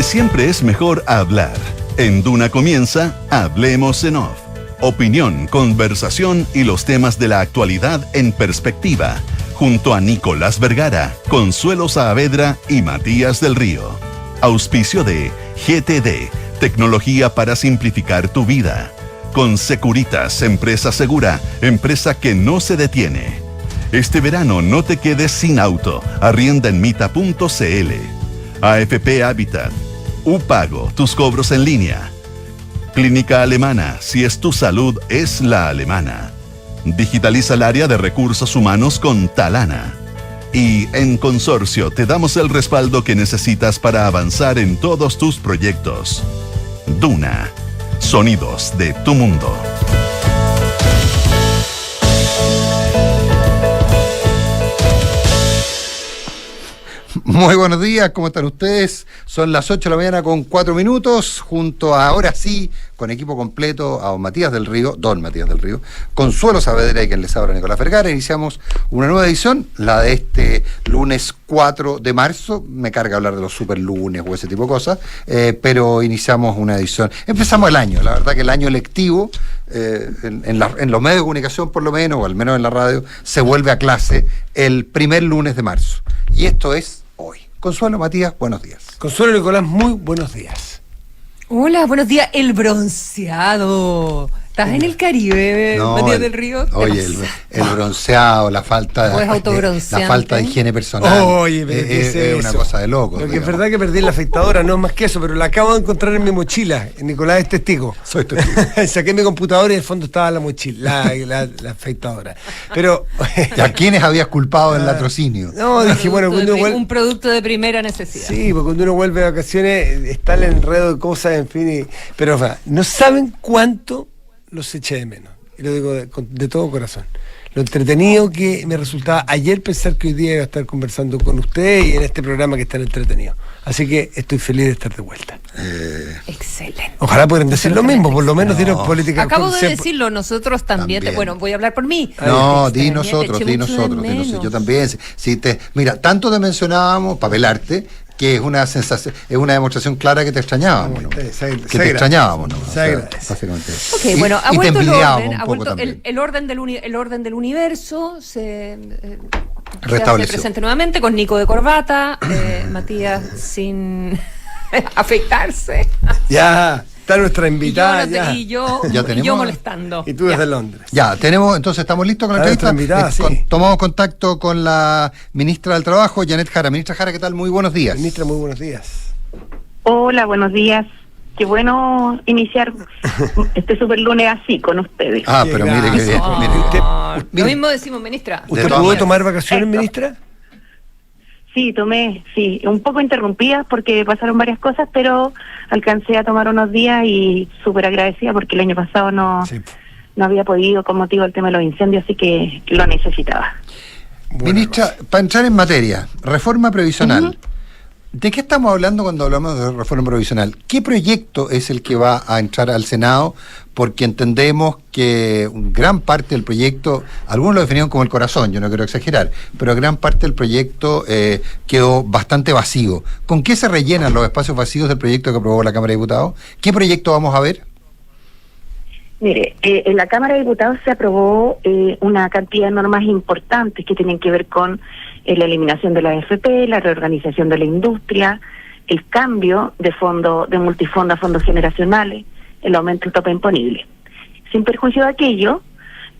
siempre es mejor hablar. En Duna comienza Hablemos en Off. Opinión, conversación y los temas de la actualidad en perspectiva. Junto a Nicolás Vergara, Consuelo Saavedra y Matías del Río. Auspicio de GTD, tecnología para simplificar tu vida. Con Securitas, empresa segura, empresa que no se detiene. Este verano no te quedes sin auto. Arrienda en mita.cl. AFP Habitat. UPago, tus cobros en línea. Clínica Alemana, si es tu salud, es la alemana. Digitaliza el área de recursos humanos con Talana. Y en Consorcio te damos el respaldo que necesitas para avanzar en todos tus proyectos. Duna. Sonidos de tu mundo. Muy buenos días, ¿cómo están ustedes? Son las 8 de la mañana con 4 minutos, junto a, ahora sí, con equipo completo, a don Matías del Río, Consuelo Saavedra y quien les habla, Nicolás Vergara. Iniciamos una nueva edición, la de este lunes 4 de marzo, me carga hablar de los superlunes o ese tipo de cosas, pero iniciamos una edición, empezamos el año, la verdad que el año lectivo, en los medios de comunicación por lo menos, o al menos en la radio, se vuelve a clase el primer lunes de marzo, y esto es hoy. Consuelo, Matías, buenos días. Consuelo, Nicolás, muy buenos días. Hola, buenos días. El bronceado. ¿Estás en el Caribe, no, Matías del Río? Oye, el bronceado, la falta de higiene personal. Oye, pero es una cosa de loco. Lo que es verdad que perdí la afeitadora, no es más que eso, pero la acabo de encontrar en mi mochila. Nicolás es testigo. Soy testigo. Saqué mi computadora y en el fondo estaba la mochila, la afeitadora. Pero ¿y a quiénes habías culpado del latrocinio? No, dije, bueno, un producto de primera necesidad. Sí, porque cuando uno vuelve de vacaciones está el enredo de cosas, en fin. Pero no saben cuánto los eché de menos, y lo digo de todo corazón. Lo entretenido que me resultaba ayer pensar que hoy día iba a estar conversando con usted y en este programa que está entretenido. Así que estoy feliz de estar de vuelta. Excelente. Ojalá pudieran decir lo mismo, por lo menos dieron política. Acabo de decirlo, nosotros también. Bueno, voy a hablar por mí. No, di nosotros. Yo también. Mira, tanto te mencionábamos para pelarte, que es una sensación, es una demostración clara que te extrañábamos, ¿no? Que te extrañábamos, ¿no? Básicamente. Ok, bueno, ha vuelto el orden, el orden del universo, se hace presente nuevamente con Nico de corbata, Matías sin afeitarse. Ya. Está nuestra invitada. Y yo molestando. Y tú desde Londres. Ya, entonces estamos listos con la entrevista. Invitada, sí. Tomamos contacto con la ministra del Trabajo, Janet Jara. Ministra Jara, ¿qué tal? Muy buenos días. Ministra, muy buenos días. Hola, buenos días. Qué bueno iniciar este super lunes así con ustedes. Pero mire que bien. Lo mismo decimos, ministra. ¿Usted pudo tomar vacaciones, ministra? Sí, tomé, un poco interrumpida porque pasaron varias cosas, pero alcancé a tomar unos días y súper agradecida porque el año pasado no había podido con motivo del tema de los incendios, así que lo necesitaba. Ministra, para entrar en materia, reforma previsional. ¿De qué estamos hablando cuando hablamos de reforma provisional? ¿Qué proyecto es el que va a entrar al Senado? Porque entendemos que gran parte del proyecto, algunos lo definieron como el corazón, yo no quiero exagerar, pero gran parte del proyecto quedó bastante vacío. ¿Con qué se rellenan los espacios vacíos del proyecto que aprobó la Cámara de Diputados? ¿Qué proyecto vamos a ver? Mire, en la Cámara de Diputados se aprobó una cantidad de normas importantes que tienen que ver con la eliminación de la AFP, la reorganización de la industria, el cambio de multifondo a fondos generacionales, el aumento del tope imponible. Sin perjuicio de aquello,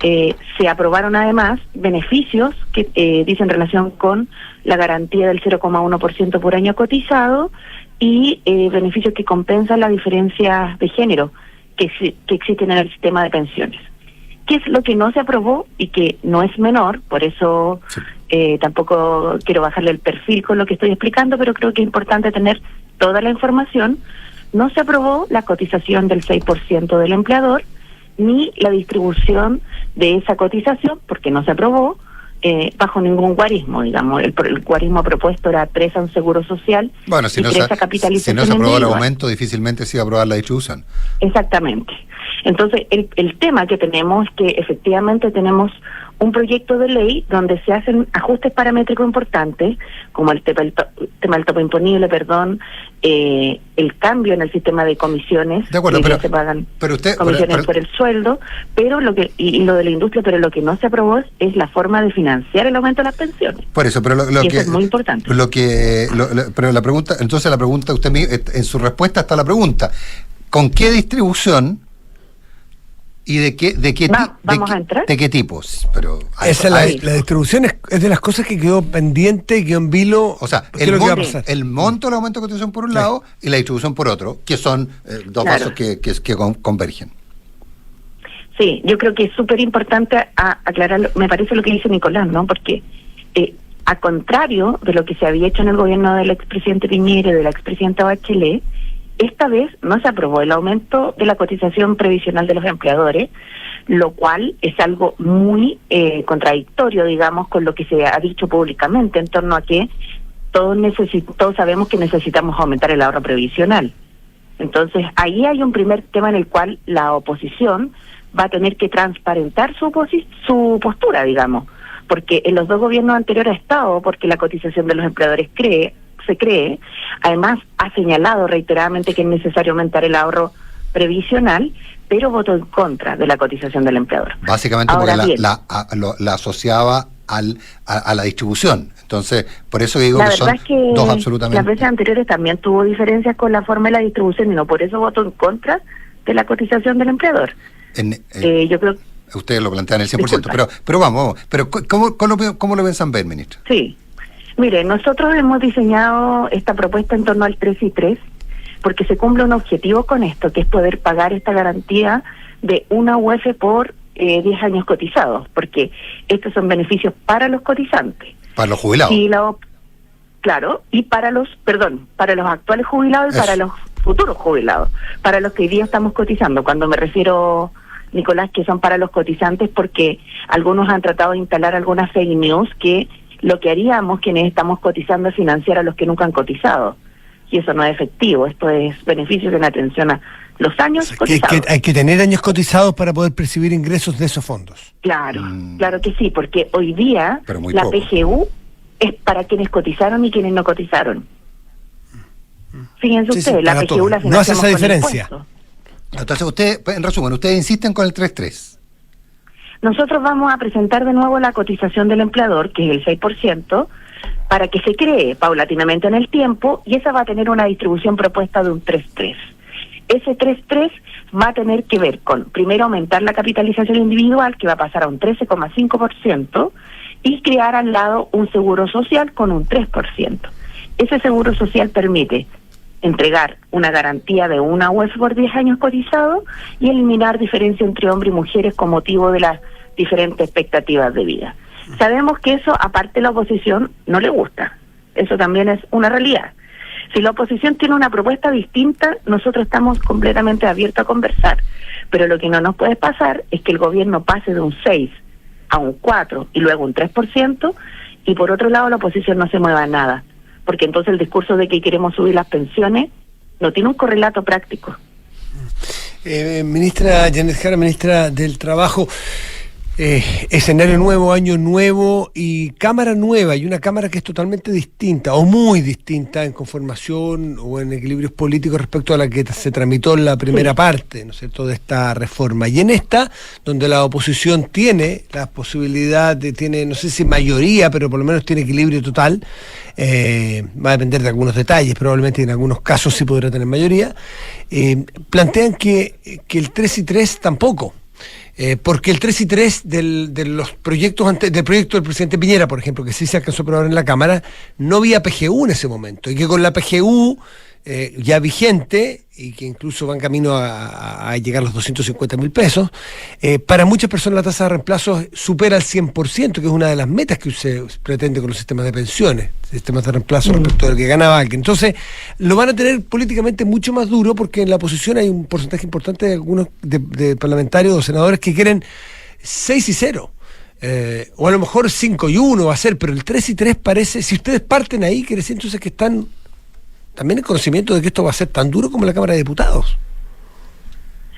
se aprobaron además beneficios que dicen relación con la garantía del 0,1% por año cotizado y beneficios que compensan las diferencias de género que existen en el sistema de pensiones. ¿Qué es lo que no se aprobó y que no es menor? Por eso tampoco quiero bajarle el perfil con lo que estoy explicando, pero creo que es importante tener toda la información. No se aprobó la cotización del 6% del empleador, ni la distribución de esa cotización, porque no se aprobó bajo ningún guarismo, digamos. El guarismo propuesto era 3 a un seguro social y 3 a capitalización. Si no se aprobó el aumento, difícilmente se iba a aprobar la distribución. Exactamente. Entonces, el tema que tenemos es que efectivamente tenemos un proyecto de ley donde se hacen ajustes paramétricos importantes, como el tema del tope imponible, el cambio en el sistema de comisiones, de acuerdo, que se pagan comisiones por el sueldo, pero lo de la industria, pero lo que no se aprobó es la forma de financiar el aumento de las pensiones. Por eso, pero eso es muy importante. Pero la pregunta, usted en su respuesta está la pregunta: ¿con qué distribución? ¿Y de qué tipos? Pero la distribución es de las cosas que quedó pendiente, quedó en vilo. O sea, el monto del aumento de cotización por un lado y la distribución por otro, que son dos pasos que convergen. Sí, yo creo que es súper importante aclarar, me parece lo que dice Nicolás, ¿no? Porque a contrario de lo que se había hecho en el gobierno del expresidente Piñera y de la expresidenta Bachelet, esta vez no se aprobó el aumento de la cotización previsional de los empleadores, lo cual es algo muy contradictorio, digamos, con lo que se ha dicho públicamente en torno a que todos sabemos que necesitamos aumentar el ahorro previsional. Entonces, ahí hay un primer tema en el cual la oposición va a tener que transparentar su postura, digamos, porque en los dos gobiernos anteriores ha estado, porque la cotización de los empleadores se cree, además ha señalado reiteradamente que es necesario aumentar el ahorro previsional, pero votó en contra de la cotización del empleador. Básicamente porque la asociaba a la distribución. Entonces, por eso digo que son dos absolutamente... Las veces anteriores también tuvo diferencias con la forma de la distribución y no por eso votó en contra de la cotización del empleador. Yo creo... Ustedes lo plantean el 100%, pero vamos. Pero ¿cómo lo piensan ver, ministro? Sí. Mire, nosotros hemos diseñado esta propuesta en torno al 3 y 3, porque se cumple un objetivo con esto, que es poder pagar esta garantía de una UF por 10 años cotizados, porque estos son beneficios para los cotizantes. Para los jubilados. Y para los actuales jubilados y para los futuros jubilados, para los que hoy día estamos cotizando. Cuando me refiero, Nicolás, que son para los cotizantes, porque algunos han tratado de instalar algunas fake news que lo que haríamos quienes estamos cotizando es financiar a los que nunca han cotizado. Y eso no es efectivo. Esto es beneficios en atención a los años cotizados. Hay que tener años cotizados para poder percibir ingresos de esos fondos. Claro que sí, porque hoy día la poco. PGU es para quienes cotizaron y quienes no cotizaron. Fíjense ustedes, la PGU la financiamos no hace esa diferencia. Entonces, en resumen, ustedes insisten con el 3-3. Nosotros vamos a presentar de nuevo la cotización del empleador, que es el 6%, para que se cree paulatinamente en el tiempo, y esa va a tener una distribución propuesta de un 3-3. Ese 3-3 va a tener que ver con, primero, aumentar la capitalización individual, que va a pasar a un 13,5%, y crear al lado un seguro social con un 3%. Ese seguro social permite entregar una garantía de una UF por 10 años cotizado y eliminar diferencia entre hombres y mujeres con motivo de las diferentes expectativas de vida. Sabemos que eso, aparte, la oposición no le gusta. Eso también es una realidad. Si la oposición tiene una propuesta distinta, nosotros estamos completamente abiertos a conversar. Pero lo que no nos puede pasar es que el gobierno pase de un 6 a un 4 y luego un 3%, y por otro lado la oposición no se mueva nada. Porque entonces el discurso de que queremos subir las pensiones no tiene un correlato práctico. Ministra Janet Jara, ministra del Trabajo, escenario nuevo, año nuevo y cámara nueva, y una cámara que es totalmente distinta o muy distinta en conformación o en equilibrios políticos respecto a la que se tramitó en la primera parte, ¿no es cierto?, de esta reforma. Y en esta, donde la oposición tiene la posibilidad tiene, no sé si mayoría, pero por lo menos tiene equilibrio total, va a depender de algunos detalles, probablemente en algunos casos sí podrá tener mayoría, plantean que el 3 y 3 tampoco. Porque el 3 y 3 de los proyectos del proyecto del presidente Piñera, por ejemplo, que sí se alcanzó a aprobar en la Cámara, no había PGU en ese momento, y que con la PGU ya vigente, y que incluso va en camino a llegar a los 250.000 pesos, para muchas personas la tasa de reemplazo supera el 100%, que es una de las metas que se pretende con los sistemas de pensiones, sistemas de reemplazo respecto al que ganaba alguien. Entonces, lo van a tener políticamente mucho más duro, porque en la oposición hay un porcentaje importante de algunos de parlamentarios o senadores que quieren 6 y 0. O a lo mejor 5 y 1 va a ser, pero el 3 y 3 parece, si ustedes parten ahí, quiere decir entonces que están también en conocimiento de que esto va a ser tan duro como la Cámara de Diputados.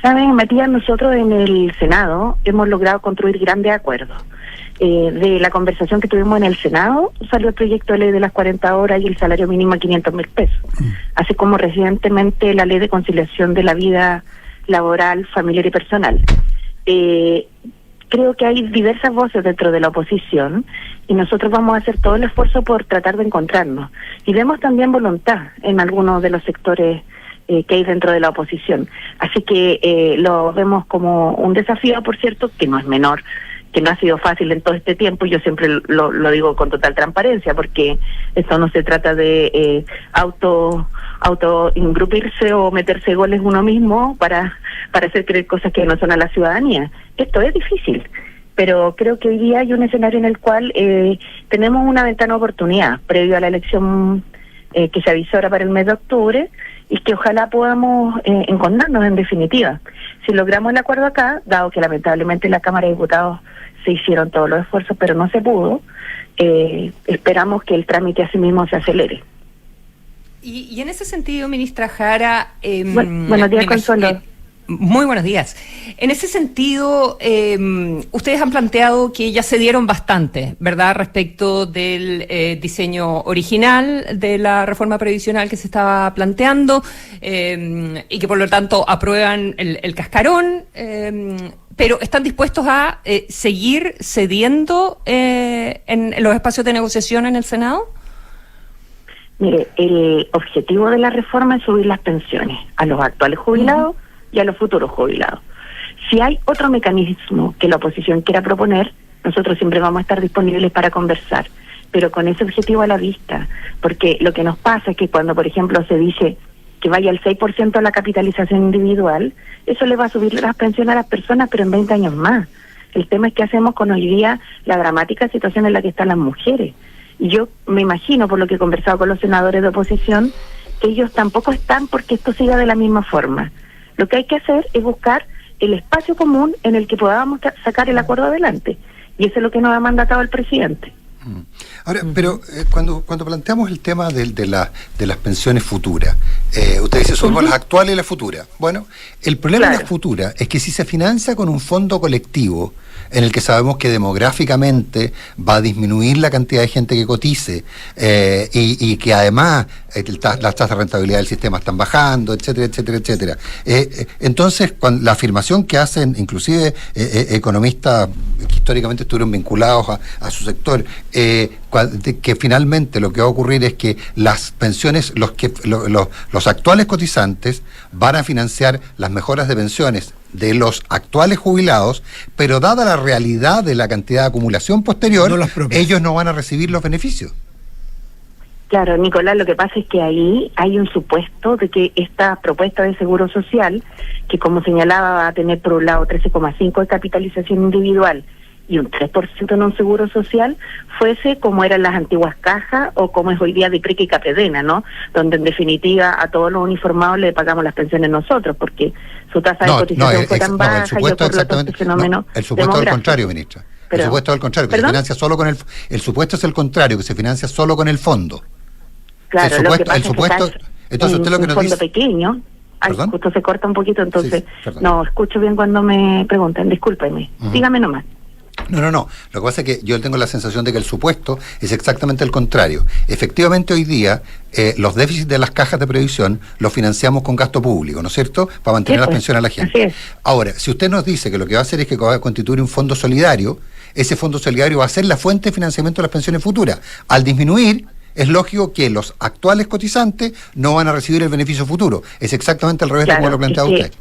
Saben, Matías, nosotros en el Senado hemos logrado construir grandes acuerdos. De la conversación que tuvimos en el Senado salió el proyecto de ley de las 40 horas y el salario mínimo a 500.000 pesos. Así como recientemente la ley de conciliación de la vida laboral, familiar y personal. Creo que hay diversas voces dentro de la oposición y nosotros vamos a hacer todo el esfuerzo por tratar de encontrarnos. Y vemos también voluntad en algunos de los sectores que hay dentro de la oposición. Así que lo vemos como un desafío, por cierto, que no es menor, que no ha sido fácil en todo este tiempo. Yo siempre lo digo con total transparencia, porque esto no se trata de auto ingrupirse o meterse goles uno mismo para hacer creer cosas que no son a la ciudadanía. Esto es difícil, pero creo que hoy día hay un escenario en el cual tenemos una ventana de oportunidad previo a la elección que se avisora para el mes de octubre, y que ojalá podamos encontrarnos en definitiva. Si logramos el acuerdo acá, dado que lamentablemente en la Cámara de Diputados se hicieron todos los esfuerzos, pero no se pudo, esperamos que el trámite a sí mismo se acelere. Y en ese sentido, ministra Jara... buenos días, Consuelo. Muy buenos días. En ese sentido, ustedes han planteado que ya se dieron bastante, ¿verdad?, respecto del diseño original de la reforma previsional que se estaba planteando, y que por lo tanto aprueban el cascarón, pero ¿están dispuestos a seguir cediendo en los espacios de negociación en el Senado? Mire, el objetivo de la reforma es subir las pensiones a los actuales jubilados y a los futuros jubilados. Si hay otro mecanismo que la oposición quiera proponer, nosotros siempre vamos a estar disponibles para conversar, pero con ese objetivo a la vista, porque lo que nos pasa es que cuando, por ejemplo, se dice que vaya al 6% a la capitalización individual, eso le va a subir las pensiones a las personas, pero en 20 años más. El tema es qué hacemos con hoy día la dramática situación en la que están las mujeres. Y yo me imagino, por lo que he conversado con los senadores de oposición, que ellos tampoco están porque esto siga de la misma forma. Lo que hay que hacer es buscar el espacio común en el que podamos sacar el acuerdo adelante. Y eso es lo que nos ha mandatado el presidente. Ahora, pero cuando planteamos el tema de las pensiones futuras, usted dice, somos las actuales y las futuras. Bueno, el problema de las futuras es que si se financia con un fondo colectivo, en el que sabemos que demográficamente va a disminuir la cantidad de gente que cotice, y que además las tasas de rentabilidad del sistema están bajando, etcétera, etcétera, etcétera. Entonces, la afirmación que hacen inclusive economistas que históricamente estuvieron vinculados a su sector, que finalmente lo que va a ocurrir es que las pensiones, los actuales cotizantes van a financiar las mejoras de pensiones de los actuales jubilados, pero dada la realidad de la cantidad de acumulación posterior, ellos no van a recibir los beneficios. Claro, Nicolás, lo que pasa es que ahí hay un supuesto de que esta propuesta de seguro social, que como señalaba va a tener por un lado 13,5 de capitalización individual y un 3% en un seguro social, fuese como eran las antiguas cajas o como es hoy día de Prica y Capredena, ¿no? Donde en definitiva a todos los uniformados le pagamos las pensiones nosotros, porque su tasa de cotización fue tan baja y por lo tanto este fenómeno el supuesto es el contrario, ministra. El supuesto es el contrario, que se financia solo con el supuesto es el contrario, que se financia solo con el fondo. Claro, el supuesto, entonces usted lo que nos dice, fondo pequeño. Ay, justo se corta un poquito, entonces no escucho bien cuando me preguntan, discúlpeme, dígame nomás. No. Lo que pasa es que yo tengo la sensación de que el supuesto es exactamente el contrario. Efectivamente, hoy día los déficits de las cajas de previsión los financiamos con gasto público, ¿no es cierto?, para mantener las pensiones a la gente. Ahora, si usted nos dice que lo que va a hacer es que va a constituir un fondo solidario, ese fondo solidario va a ser la fuente de financiamiento de las pensiones futuras. Al disminuir, es lógico que los actuales cotizantes no van a recibir el beneficio futuro. Es exactamente al revés de como lo plantea usted.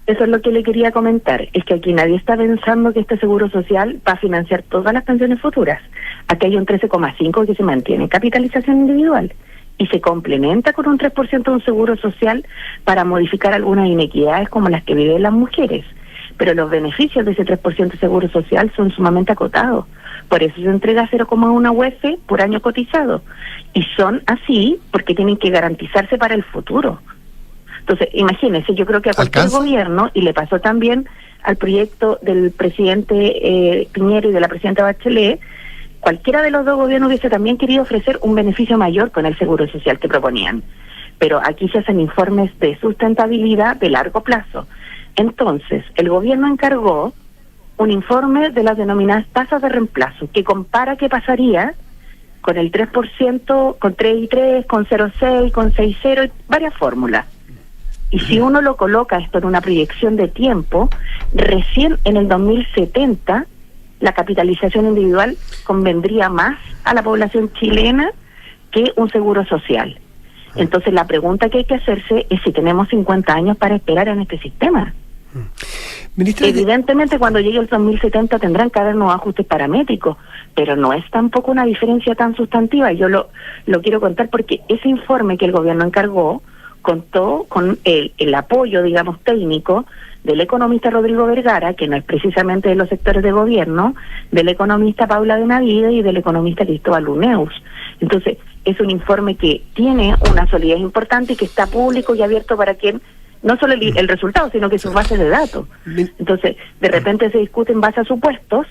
Eso es lo que le quería comentar, es que aquí nadie está pensando que este seguro social va a financiar todas las pensiones futuras. Aquí hay un 13,5 que se mantiene en capitalización individual y se complementa con un 3% de un seguro social para modificar algunas inequidades como las que viven las mujeres. Pero los beneficios de ese 3% de seguro social son sumamente acotados. Por eso se entrega 0,1 UF por año cotizado. Y son así porque tienen que garantizarse para el futuro. Entonces, imagínense, yo creo que a cualquier gobierno, y le pasó también al proyecto del presidente Piñera y de la presidenta Bachelet, cualquiera de los dos gobiernos hubiese también querido ofrecer un beneficio mayor con el seguro social que proponían. pero aquí se hacen informes de sustentabilidad de largo plazo. Entonces, el gobierno encargó un informe de las denominadas tasas de reemplazo, que compara qué pasaría con el 3%, con 3,3, con 0,6, con 6,0, y varias fórmulas. Y si uno lo coloca esto en una proyección de tiempo, recién en el 2070 la capitalización individual convendría más a la población chilena que un seguro social. Entonces la pregunta que hay que hacerse es si tenemos 50 años para esperar en este sistema. Ministra, evidentemente cuando llegue el 2070 tendrán que haber nuevos ajustes paramétricos, pero no es tampoco una diferencia tan sustantiva. Yo lo quiero contar porque ese informe que el gobierno encargó contó con el apoyo, digamos, técnico del economista Rodrigo Vergara, que no es precisamente de los sectores de gobierno, del economista Paula Benavides y del economista Cristóbal Luneus. Entonces, es un informe que tiene una solidez importante y que está público y abierto para quien, no solo el resultado, sino que sus bases de datos. Entonces, de repente se discute en base a supuestos,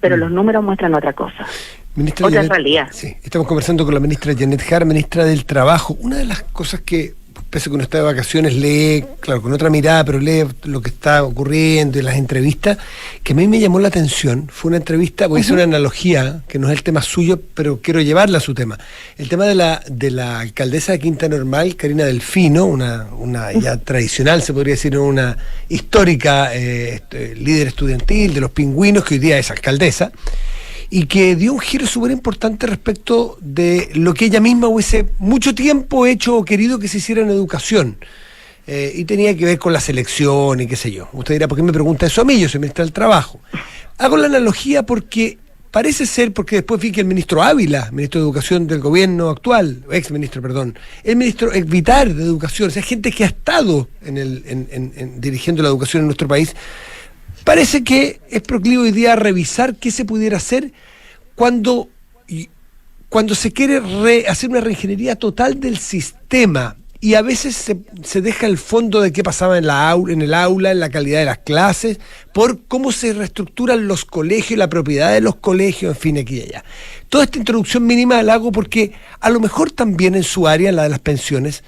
pero los números muestran otra cosa. Ministra otra Janet, realidad. Sí, estamos conversando con la ministra Janet Jara, ministra del Trabajo. Una de las cosas que, pese a que uno está de vacaciones, lee, claro, con otra mirada, pero lee lo que está ocurriendo y las entrevistas, que a mí me llamó la atención. Fue una entrevista, voy a hacer una analogía, que no es el tema suyo, pero quiero llevarla a su tema. El tema de la alcaldesa de Quinta Normal, Karina Delfino, una ya tradicional, se podría decir, una histórica líder estudiantil de los Pingüinos, que hoy día es alcaldesa, y que dio un giro súper importante respecto de lo que ella misma hubiese mucho tiempo hecho o querido que se hiciera en educación. Y tenía que ver con la selección y qué sé yo. Usted dirá, ¿por qué me pregunta eso a mí? Yo soy ministra del Trabajo. Hago la analogía porque parece ser, porque después vi que el ministro Ávila, ministro de Educación del gobierno actual, ex ministro Vitar de Educación, o sea, gente que ha estado dirigiendo la educación en nuestro país, parece que es proclive hoy día a revisar qué se pudiera hacer cuando se quiere hacer una reingeniería total del sistema, y a veces se deja el fondo de qué pasaba en el aula, en la calidad de las clases, por cómo se reestructuran los colegios, la propiedad de los colegios, en fin, aquí y allá. Toda esta introducción mínima la hago porque a lo mejor también en su área, en la de las pensiones,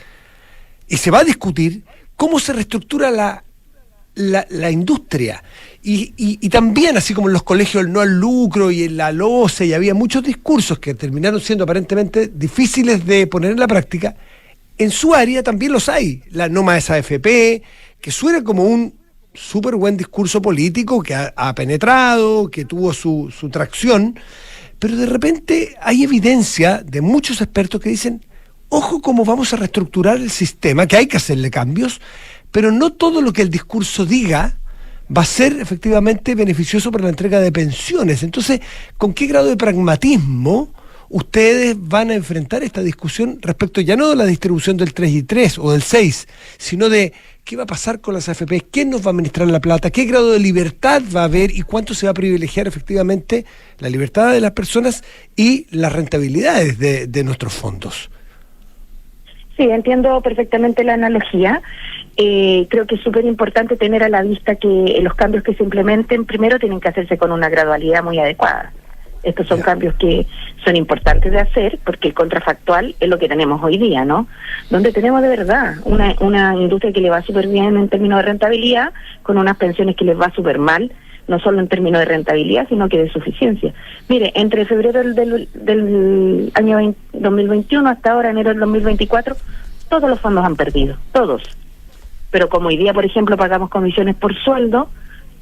y se va a discutir cómo se reestructura la industria, y también, así como en los colegios el no al lucro y en la LOCE, y había muchos discursos que terminaron siendo aparentemente difíciles de poner en la práctica, en su área también los hay. La no más AFP, que suena como un súper buen discurso político que ha penetrado, que tuvo su tracción, pero de repente hay evidencia de muchos expertos que dicen, ojo cómo vamos a reestructurar el sistema, que hay que hacerle cambios, pero no todo lo que el discurso diga va a ser efectivamente beneficioso para la entrega de pensiones. Entonces, ¿con qué grado de pragmatismo ustedes van a enfrentar esta discusión respecto ya no de la distribución del 3 y 3 o del 6, sino de qué va a pasar con las AFP, quién nos va a administrar la plata, qué grado de libertad va a haber y cuánto se va a privilegiar efectivamente la libertad de las personas y las rentabilidades de nuestros fondos? Sí, entiendo perfectamente la analogía. Creo que es súper importante tener a la vista que los cambios que se implementen primero tienen que hacerse con una gradualidad muy adecuada. Estos son cambios que son importantes de hacer porque el contrafactual es lo que tenemos hoy día, ¿no? Donde tenemos de verdad una industria que le va súper bien en términos de rentabilidad, con unas pensiones que les va súper mal, no solo en términos de rentabilidad, sino que de suficiencia. Mire, entre febrero del año 2021 hasta ahora, enero del 2024, todos los fondos han perdido, todos. Pero como hoy día, por ejemplo, pagamos comisiones por sueldo,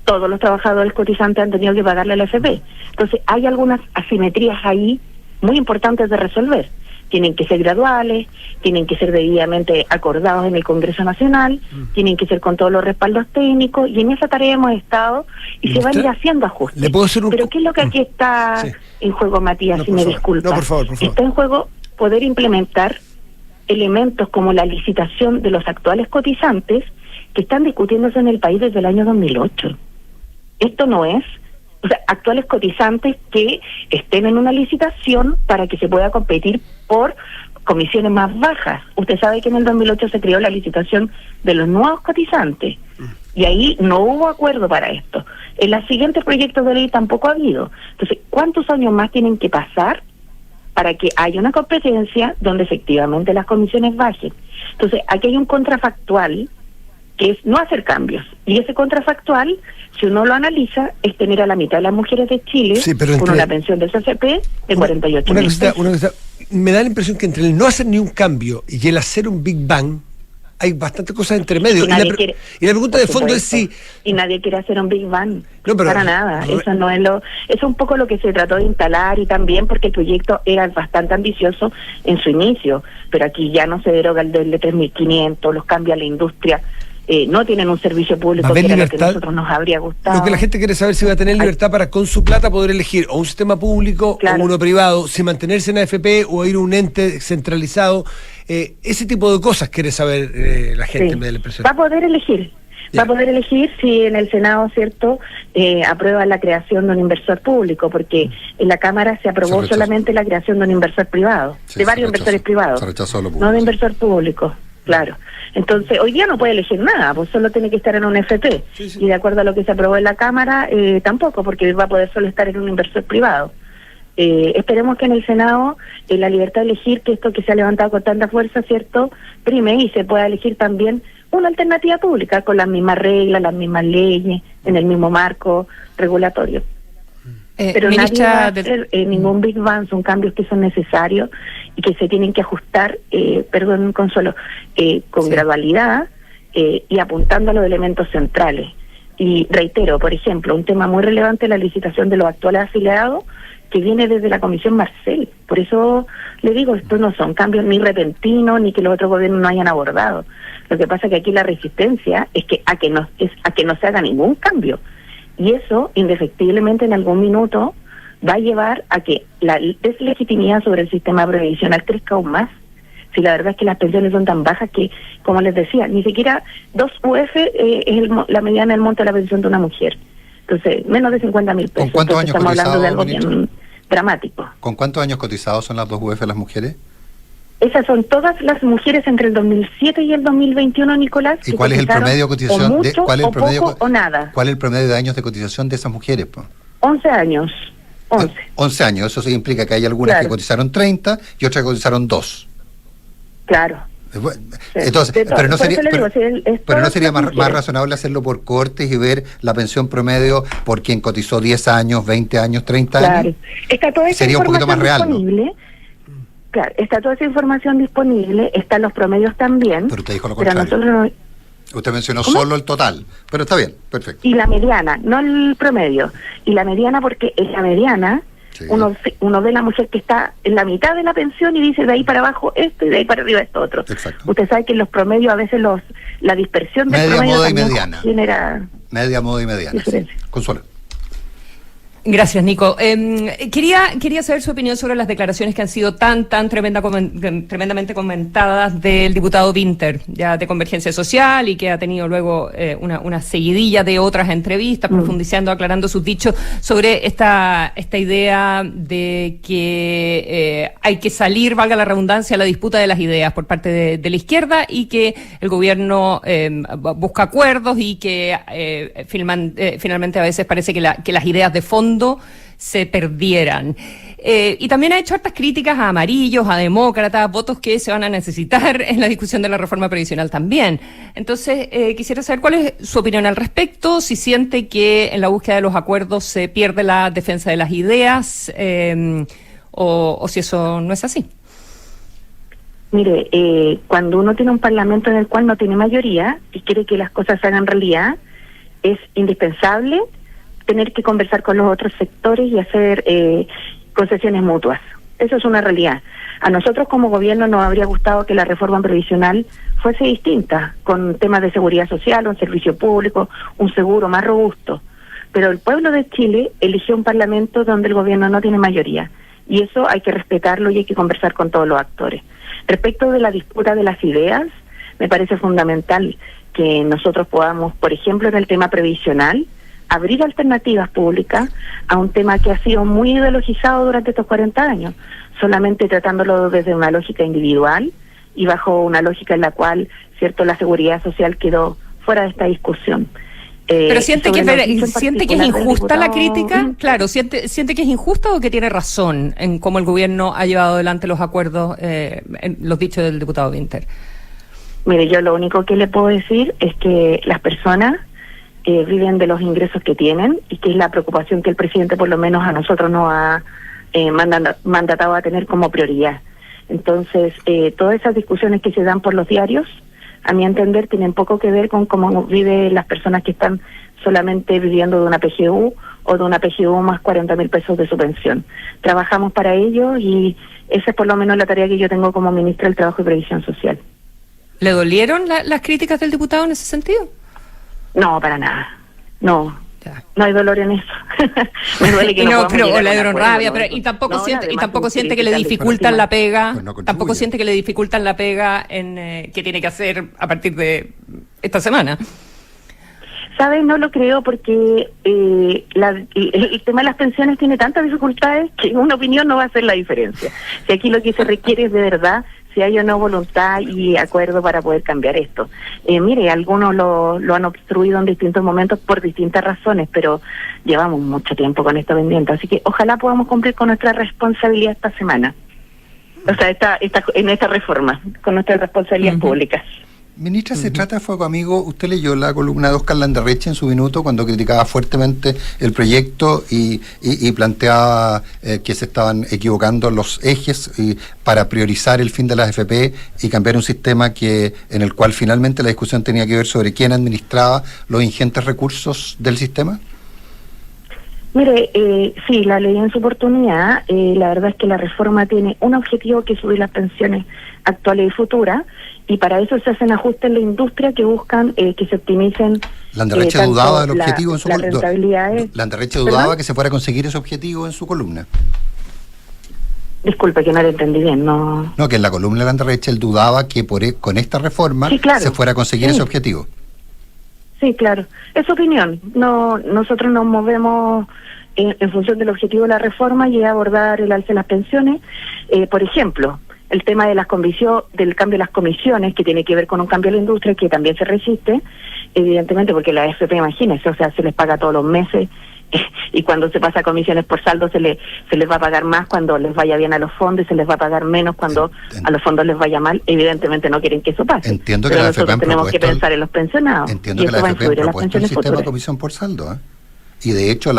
todos los trabajadores cotizantes han tenido que pagarle al AFP. Entonces, hay algunas asimetrías ahí muy importantes de resolver. Tienen que ser graduales, tienen que ser debidamente acordados en el Congreso Nacional, tienen que ser con todos los respaldos técnicos, y en esa tarea hemos estado, y se van a ir haciendo ajustes. ¿Le puedo hacer Pero ¿qué es lo que aquí está en juego, Matías, si me disculpa? No, por favor. Está en juego poder implementar elementos como la licitación de los actuales cotizantes que están discutiéndose en el país desde el año 2008. Esto no es, actuales cotizantes que estén en una licitación para que se pueda competir por comisiones más bajas. Usted sabe que en el 2008 se creó la licitación de los nuevos cotizantes y ahí no hubo acuerdo para esto. En los siguientes proyectos de ley tampoco ha habido. Entonces, ¿cuántos años más tienen que pasar para que haya una competencia donde efectivamente las comisiones bajen. Entonces, aquí hay un contrafactual que es no hacer cambios. Y ese contrafactual, si uno lo analiza, es tener a la mitad de las mujeres de Chile con una pensión del CFP de 48 mil pesos. Me da la impresión que entre el no hacer ni un cambio y el hacer un Big Bang, hay bastantes cosas entre medio. Y la pregunta de fondo es si... Y nadie quiere hacer un Big Bang, para nada. Eso no es eso es un poco lo que se trató de instalar, y también porque el proyecto era bastante ambicioso en su inicio, pero aquí ya no se deroga el del de 3.500, los cambia a la industria. No tienen un servicio público que era lo que a nosotros nos habría gustado. Lo que la gente quiere saber, si va a tener libertad para con su plata poder elegir o un sistema público o uno privado, si mantenerse en AFP o ir a un ente centralizado. Ese tipo de cosas quiere saber la gente. Me da la impresión. Va a poder elegir. Va a poder elegir si en el Senado, ¿cierto?, aprueba la creación de un inversor público, porque en la Cámara se aprobó solamente la creación de un inversor privado, de varios inversores privados, no de inversor público. Claro. Entonces, hoy día no puede elegir nada, pues solo tiene que estar en un FP. Y de acuerdo a lo que se aprobó en la Cámara, tampoco, porque va a poder solo estar en un inversor privado. Esperemos que en el Senado la libertad de elegir, que esto que se ha levantado con tanta fuerza, ¿cierto?, prime y se pueda elegir también una alternativa pública con las mismas reglas, las mismas leyes, en el mismo marco regulatorio. Pero nadie va a hacer ningún Big Bang, son cambios que son necesarios y que se tienen que ajustar, perdón, Consuelo, con gradualidad y apuntando a los elementos centrales. Y reitero, por ejemplo, un tema muy relevante es la licitación de los actuales afiliados, que viene desde la Comisión Marcel. Por eso le digo, estos no son cambios ni repentinos, ni que los otros gobiernos no hayan abordado. Lo que pasa es que aquí la resistencia es a que no se haga ningún cambio. Y eso, indefectiblemente, en algún minuto va a llevar a que la deslegitimidad sobre el sistema previsional crezca aún más. Si la verdad es que las pensiones son tan bajas que, como les decía, ni siquiera 2 UF es la mediana del monto de la pensión de una mujer. Entonces, menos de 50.000 pesos. ¿Con cuántos años estamos hablando de algo ministro? bien dramático. ¿Con cuántos años cotizados son las 2 UF las mujeres? Esas son todas las mujeres entre el 2007 y el 2021, Nicolás. ¿Y cuál es el promedio de cotización? O mucho, ¿cuál es el promedio, o poco, o nada? ¿Cuál es el promedio de años de cotización de esas mujeres? 11 años. 11 años, eso sí implica que hay algunas que cotizaron 30 y otras que cotizaron 2. Claro. Entonces, pero no sería más razonable hacerlo por cortes y ver la pensión promedio por quien cotizó 10 años, 20 años, 30 años. Está toda esa sería un poquito más real, ¿no? Claro, está toda esa información disponible, están los promedios también. Pero usted dijo lo contrario. Pero nosotros usted mencionó solo el total, pero está bien, perfecto. Y la mediana, no el promedio. Y la mediana, porque en la mediana uno ve la mujer que está en la mitad de la pensión y dice de ahí para abajo esto y de ahí para arriba esto otro. Exacto. Usted sabe que en los promedios a veces la dispersión del media, promedio moda y mediana. Genera media, moda y mediana. Sí. Consuelo. Gracias, Nico. Quería saber su opinión sobre las declaraciones que han sido tan tremendamente comentadas del diputado Winter, ya de Convergencia Social, y que ha tenido luego una seguidilla de otras entrevistas, profundizando, aclarando sus dichos sobre esta idea de que hay que salir, valga la redundancia, a la disputa de las ideas por parte de la izquierda, y que el gobierno busca acuerdos y que finalmente a veces parece que las ideas de fondo se perdieran. Y también ha hecho hartas críticas a amarillos, a demócratas, votos que se van a necesitar en la discusión de la reforma previsional también. Entonces, quisiera saber cuál es su opinión al respecto, si siente que en la búsqueda de los acuerdos se pierde la defensa de las ideas, o si eso no es así. Mire, cuando uno tiene un parlamento en el cual no tiene mayoría y quiere que las cosas se hagan realidad, es indispensable tener que conversar con los otros sectores y hacer concesiones mutuas. Eso es una realidad. A nosotros como gobierno nos habría gustado que la reforma previsional fuese distinta, con temas de seguridad social, un servicio público, un seguro más robusto. Pero el pueblo de Chile eligió un parlamento donde el gobierno no tiene mayoría. Y eso hay que respetarlo y hay que conversar con todos los actores. Respecto de la disputa de las ideas, me parece fundamental que nosotros podamos, por ejemplo, en el tema previsional, abrir alternativas públicas a un tema que ha sido muy ideologizado durante estos 40 años, solamente tratándolo desde una lógica individual y bajo una lógica en la cual, cierto, la seguridad social quedó fuera de esta discusión. Pero siente que es injusta la crítica, claro, siente que es injusta o que tiene razón en cómo el gobierno ha llevado adelante los acuerdos, en los dichos del diputado Winter. Mire, yo lo único que le puedo decir es que las personas viven de los ingresos que tienen y que es la preocupación que el presidente por lo menos a nosotros nos ha mandatado a tener como prioridad. Entonces, todas esas discusiones que se dan por los diarios, a mi entender, tienen poco que ver con cómo viven las personas que están solamente viviendo de una PGU o de una PGU más 40.000 pesos de su pensión. Trabajamos para ello y esa es por lo menos la tarea que yo tengo como ministra del Trabajo y Previsión Social. ¿Le dolieron las críticas del diputado en ese sentido? No, para nada. No hay dolor en eso. Me duele que no, pero le dieron rabia, pero y tampoco siente que le dificultan la pega, tampoco siente que le dificultan la pega en que tiene que hacer a partir de esta semana. ¿Sabes? No lo creo porque el tema de las pensiones tiene tantas dificultades que una opinión no va a hacer la diferencia. Si aquí lo que se requiere es de verdad si hay o no voluntad y acuerdo para poder cambiar esto. Mire, algunos lo han obstruido en distintos momentos por distintas razones, pero llevamos mucho tiempo con esto pendiente, así que ojalá podamos cumplir con nuestra responsabilidad esta semana. O sea, en esta reforma, con nuestras responsabilidades públicas. Ministra, se trata de Fuego Amigo. Usted leyó la columna de Óscar Landerreche en su minuto cuando criticaba fuertemente el proyecto y planteaba que se estaban equivocando los ejes para priorizar el fin de las AFP y cambiar un sistema en el cual finalmente la discusión tenía que ver sobre quién administraba los ingentes recursos del sistema. Mire, sí, la leí en su oportunidad. La verdad es que la reforma tiene un objetivo que es subir las pensiones actuales y futuras, y para eso se hacen ajustes en la industria que buscan que se optimicen. Landerreche dudaba del objetivo en su columna. Landerreche dudaba que se fuera a conseguir ese objetivo en su columna. Disculpe, que no lo entendí bien, no. No, que en la columna de Landerreche él dudaba que con esta reforma se fuera a conseguir ese objetivo. Sí, claro. Es su opinión. No, nosotros nos movemos en función del objetivo de la reforma y abordar el alza de las pensiones. Por ejemplo, el tema de del cambio de las comisiones, que tiene que ver con un cambio de la industria, que también se resiste, evidentemente, porque la AFP, imagínense, o sea, se les paga todos los meses, y cuando se pasa a comisiones por saldo se les va a pagar más cuando les vaya bien a los fondos y se les va a pagar menos cuando a los fondos les vaya mal. Evidentemente no quieren que eso pase. Entiendo que pero la nosotros AFP tenemos que pensar en los pensionados. Entiendo que la AFP ha propuesto el sistema de comisión por saldo, y de hecho,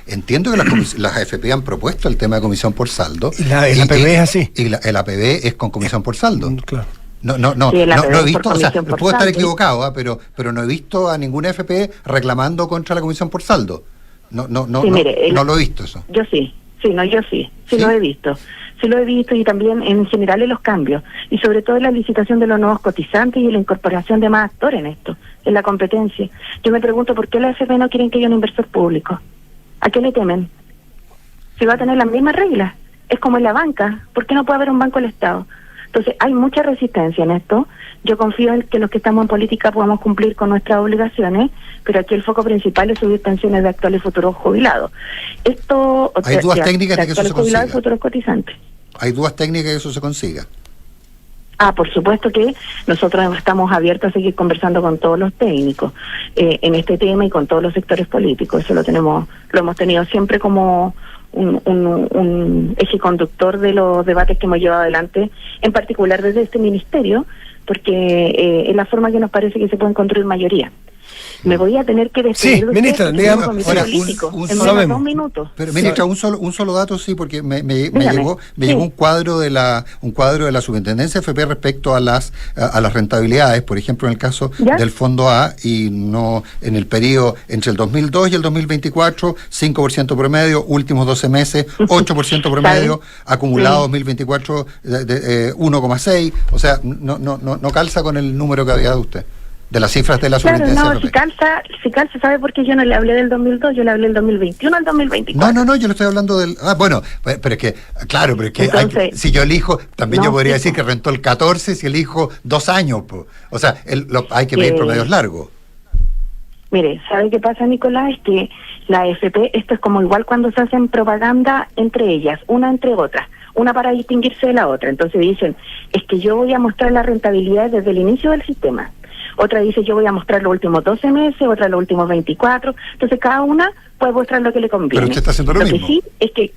entiendo que las AFP han propuesto el tema de comisión por saldo. Y la APB es así. Y el APB es con comisión por saldo. Claro. No he visto, o sea, puedo estar equivocado, pero no he visto a ninguna AFP reclamando contra la comisión por saldo. No lo he visto eso. Yo sí lo he visto. Sí lo he visto, y también en general en los cambios, y sobre todo en la licitación de los nuevos cotizantes y la incorporación de más actores en esto, en la competencia. Yo me pregunto por qué la AFP no quieren que haya un inversor público. ¿A qué le temen? Si va a tener las mismas reglas. Es como en la banca. ¿Por qué no puede haber un banco del Estado? Entonces, hay mucha resistencia en esto. Yo confío en que los que estamos en política podamos cumplir con nuestras obligaciones, pero aquí el foco principal es subir pensiones de actuales y futuros jubilados. Hay dudas técnicas de que eso se consiga. Futuros cotizantes. Hay dudas técnicas de que eso se consiga. Por supuesto que nosotros estamos abiertos a seguir conversando con todos los técnicos en este tema y con todos los sectores políticos. Eso lo hemos tenido siempre como un eje conductor de los debates que hemos llevado adelante, en particular desde este ministerio, porque es la forma que nos parece que se pueden construir mayoría. Me voy a tener que despedir. Sí, ministra, digamos, ahora, en 2 minutos. Pero ministra, un solo dato, sí, porque me llegó un cuadro de la Superintendencia FP respecto a las rentabilidades, por ejemplo, en el caso del Fondo A, y no en el periodo entre el 2002 y el 2024, 5% promedio, últimos 12 meses, 8% promedio, acumulado 2024 de 1,6, o sea, no calza con el número que había dado usted. De las cifras de la Superintendencia. Si calza, ¿sabe por qué yo no le hablé del 2002? Yo le hablé del 2021 al 2024. No, yo le estoy hablando del... bueno, pero es que, claro, pero es que entonces, si yo elijo, también yo podría decir que rentó el 14 si elijo 2 años, o sea, hay que pedir promedios largos. Mire, ¿sabe qué pasa, Nicolás? Es que la AFP, esto es como igual cuando se hacen propaganda entre ellas, una entre otras, una para distinguirse de la otra. Entonces dicen, es que yo voy a mostrar la rentabilidad desde el inicio del sistema. otra dice yo voy a mostrar los últimos 12 meses, otra los últimos 24, entonces cada una puede mostrar lo que le conviene. Pero usted está haciendo lo mismo. Que sí es que,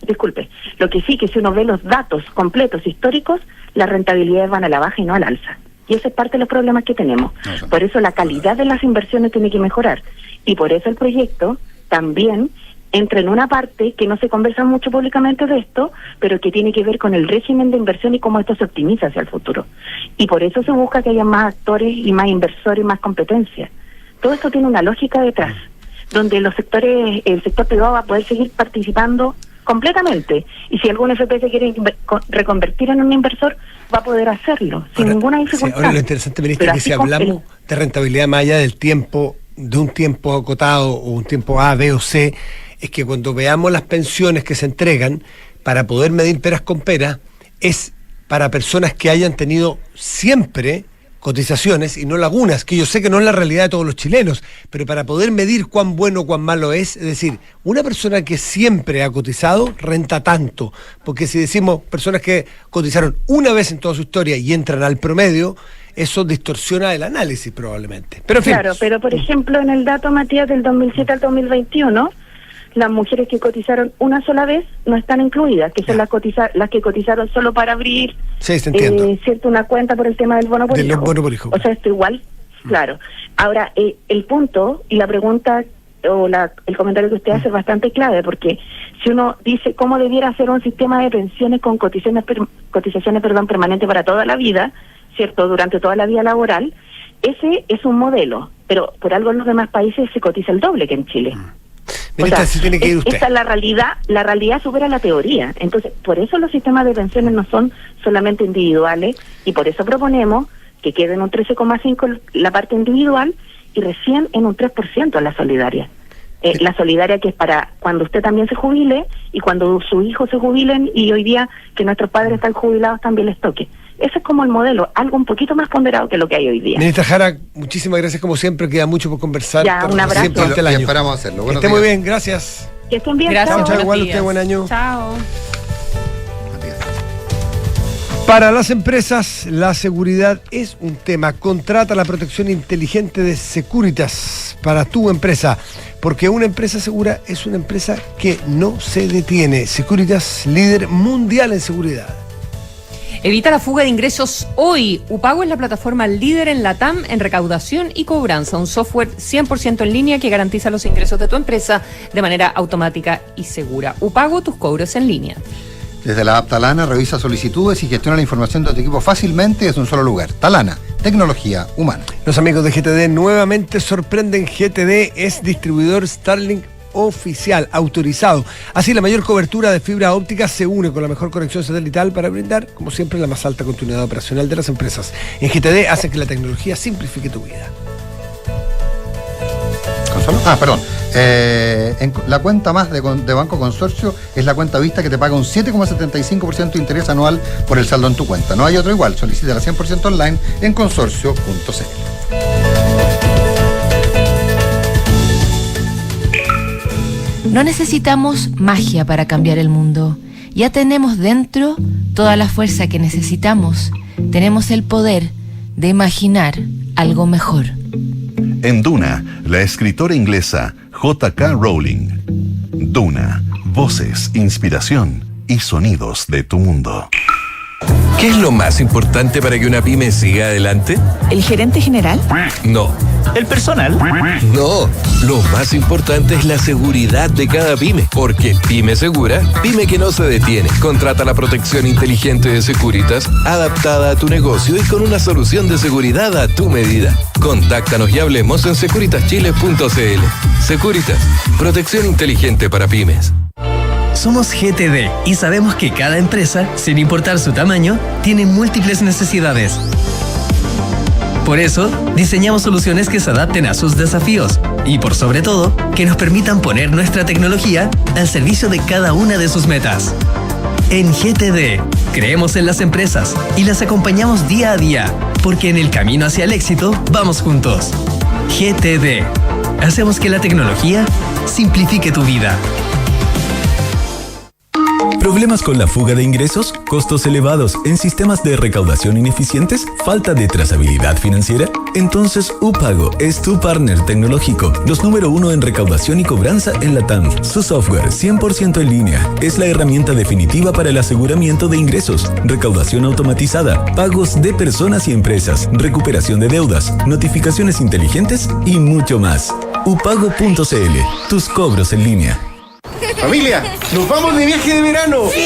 disculpe, lo que sí que si uno ve los datos completos históricos, las rentabilidades van a la baja y no al alza. Y ese es parte de los problemas que tenemos. Por eso la calidad de las inversiones tiene que mejorar. Y por eso el proyecto también entra en una parte que no se conversa mucho públicamente de esto, pero que tiene que ver con el régimen de inversión y cómo esto se optimiza hacia el futuro. Y por eso se busca que haya más actores y más inversores y más competencia. Todo esto tiene una lógica detrás, donde el sector privado va a poder seguir participando completamente. Y si algún FP se quiere reconvertir en un inversor, va a poder hacerlo sin ninguna dificultad. Sí, ahora lo interesante, ministra, es que si hablamos de rentabilidad más allá del tiempo, de un tiempo acotado o un tiempo A, B o C, es que cuando veamos las pensiones que se entregan para poder medir peras con peras, es para personas que hayan tenido siempre cotizaciones y no lagunas, que yo sé que no es la realidad de todos los chilenos, pero para poder medir cuán bueno o cuán malo es decir, una persona que siempre ha cotizado renta tanto, porque si decimos personas que cotizaron una vez en toda su historia y entran al promedio, eso distorsiona el análisis probablemente. Pero en fin. Claro, pero por ejemplo en el dato, Matías, del 2007 al 2021, las mujeres que cotizaron una sola vez no están incluidas, que son las que cotizaron solo para abrir cierto, una cuenta por el tema del bono por hijo. O sea, esto igual, claro. Ahora, el punto y la pregunta o el comentario que usted hace es bastante clave, porque si uno dice cómo debiera ser un sistema de pensiones con cotizaciones permanentes para toda la vida, ¿cierto? Durante toda la vida laboral, ese es un modelo, pero por algo en los demás países se cotiza el doble que en Chile. Ministra, si tiene que ir usted. Esta es la realidad supera la teoría. Entonces, por eso los sistemas de pensiones no son solamente individuales y por eso proponemos que quede en un 13,5% la parte individual y recién en un 3% la solidaria. La solidaria que es para cuando usted también se jubile y cuando sus hijos se jubilen y hoy día que nuestros padres están jubilados también les toque. Ese es como el modelo, algo un poquito más ponderado que lo que hay hoy día. Ministra Jara, muchísimas gracias como siempre, queda mucho por conversar. Ya, un abrazo. Y esperamos hacerlo. Que esté muy bien, gracias. Que estén bien. Gracias. Chao, igual usted, buen año. Chao. Para las empresas, la seguridad es un tema. Contrata la protección inteligente de Securitas para tu empresa, porque una empresa segura es una empresa que no se detiene. Securitas, líder mundial en seguridad. Evita la fuga de ingresos hoy. Upago es la plataforma líder en LATAM en recaudación y cobranza, un software 100% en línea que garantiza los ingresos de tu empresa de manera automática y segura. Upago, tus cobros en línea. Desde la app Talana revisa solicitudes y gestiona la información de tu equipo fácilmente desde un solo lugar. Talana, tecnología humana. Los amigos de GTD nuevamente sorprenden. GTD es distribuidor Starlink oficial, autorizado. Así, la mayor cobertura de fibra óptica se une con la mejor conexión satelital para brindar, como siempre, la más alta continuidad operacional de las empresas. En GTD hace que la tecnología simplifique tu vida. Perdón. La cuenta más de Banco Consorcio es la cuenta Vista, que te paga un 7,75% de interés anual por el saldo en tu cuenta. No hay otro igual. Solicítala 100% online en consorcio.cl. No necesitamos magia para cambiar el mundo. Ya tenemos dentro toda la fuerza que necesitamos. Tenemos el poder de imaginar algo mejor. En Duna, la escritora inglesa J.K. Rowling. Duna, voces, inspiración y sonidos de tu mundo. ¿Qué es lo más importante para que una pyme siga adelante? ¿El gerente general? No. ¿El personal? No. Lo más importante es la seguridad de cada pyme. Porque pyme segura, pyme que no se detiene. Contrata la protección inteligente de Securitas, adaptada a tu negocio y con una solución de seguridad a tu medida. Contáctanos y hablemos en securitaschile.cl. Securitas, protección inteligente para pymes. Somos GTD y sabemos que cada empresa, sin importar su tamaño, tiene múltiples necesidades. Por eso, diseñamos soluciones que se adapten a sus desafíos y, por sobre todo, que nos permitan poner nuestra tecnología al servicio de cada una de sus metas. En GTD, creemos en las empresas y las acompañamos día a día, porque en el camino hacia el éxito vamos juntos. GTD. Hacemos que la tecnología simplifique tu vida. ¿Problemas con la fuga de ingresos? ¿Costos elevados en sistemas de recaudación ineficientes? ¿Falta de trazabilidad financiera? Entonces UPago es tu partner tecnológico, los número 1 en recaudación y cobranza en LATAM. Su software 100% en línea es la herramienta definitiva para el aseguramiento de ingresos, recaudación automatizada, pagos de personas y empresas, recuperación de deudas, notificaciones inteligentes y mucho más. upago.cl, tus cobros en línea. Familia, nos vamos de viaje de verano. ¡Sí!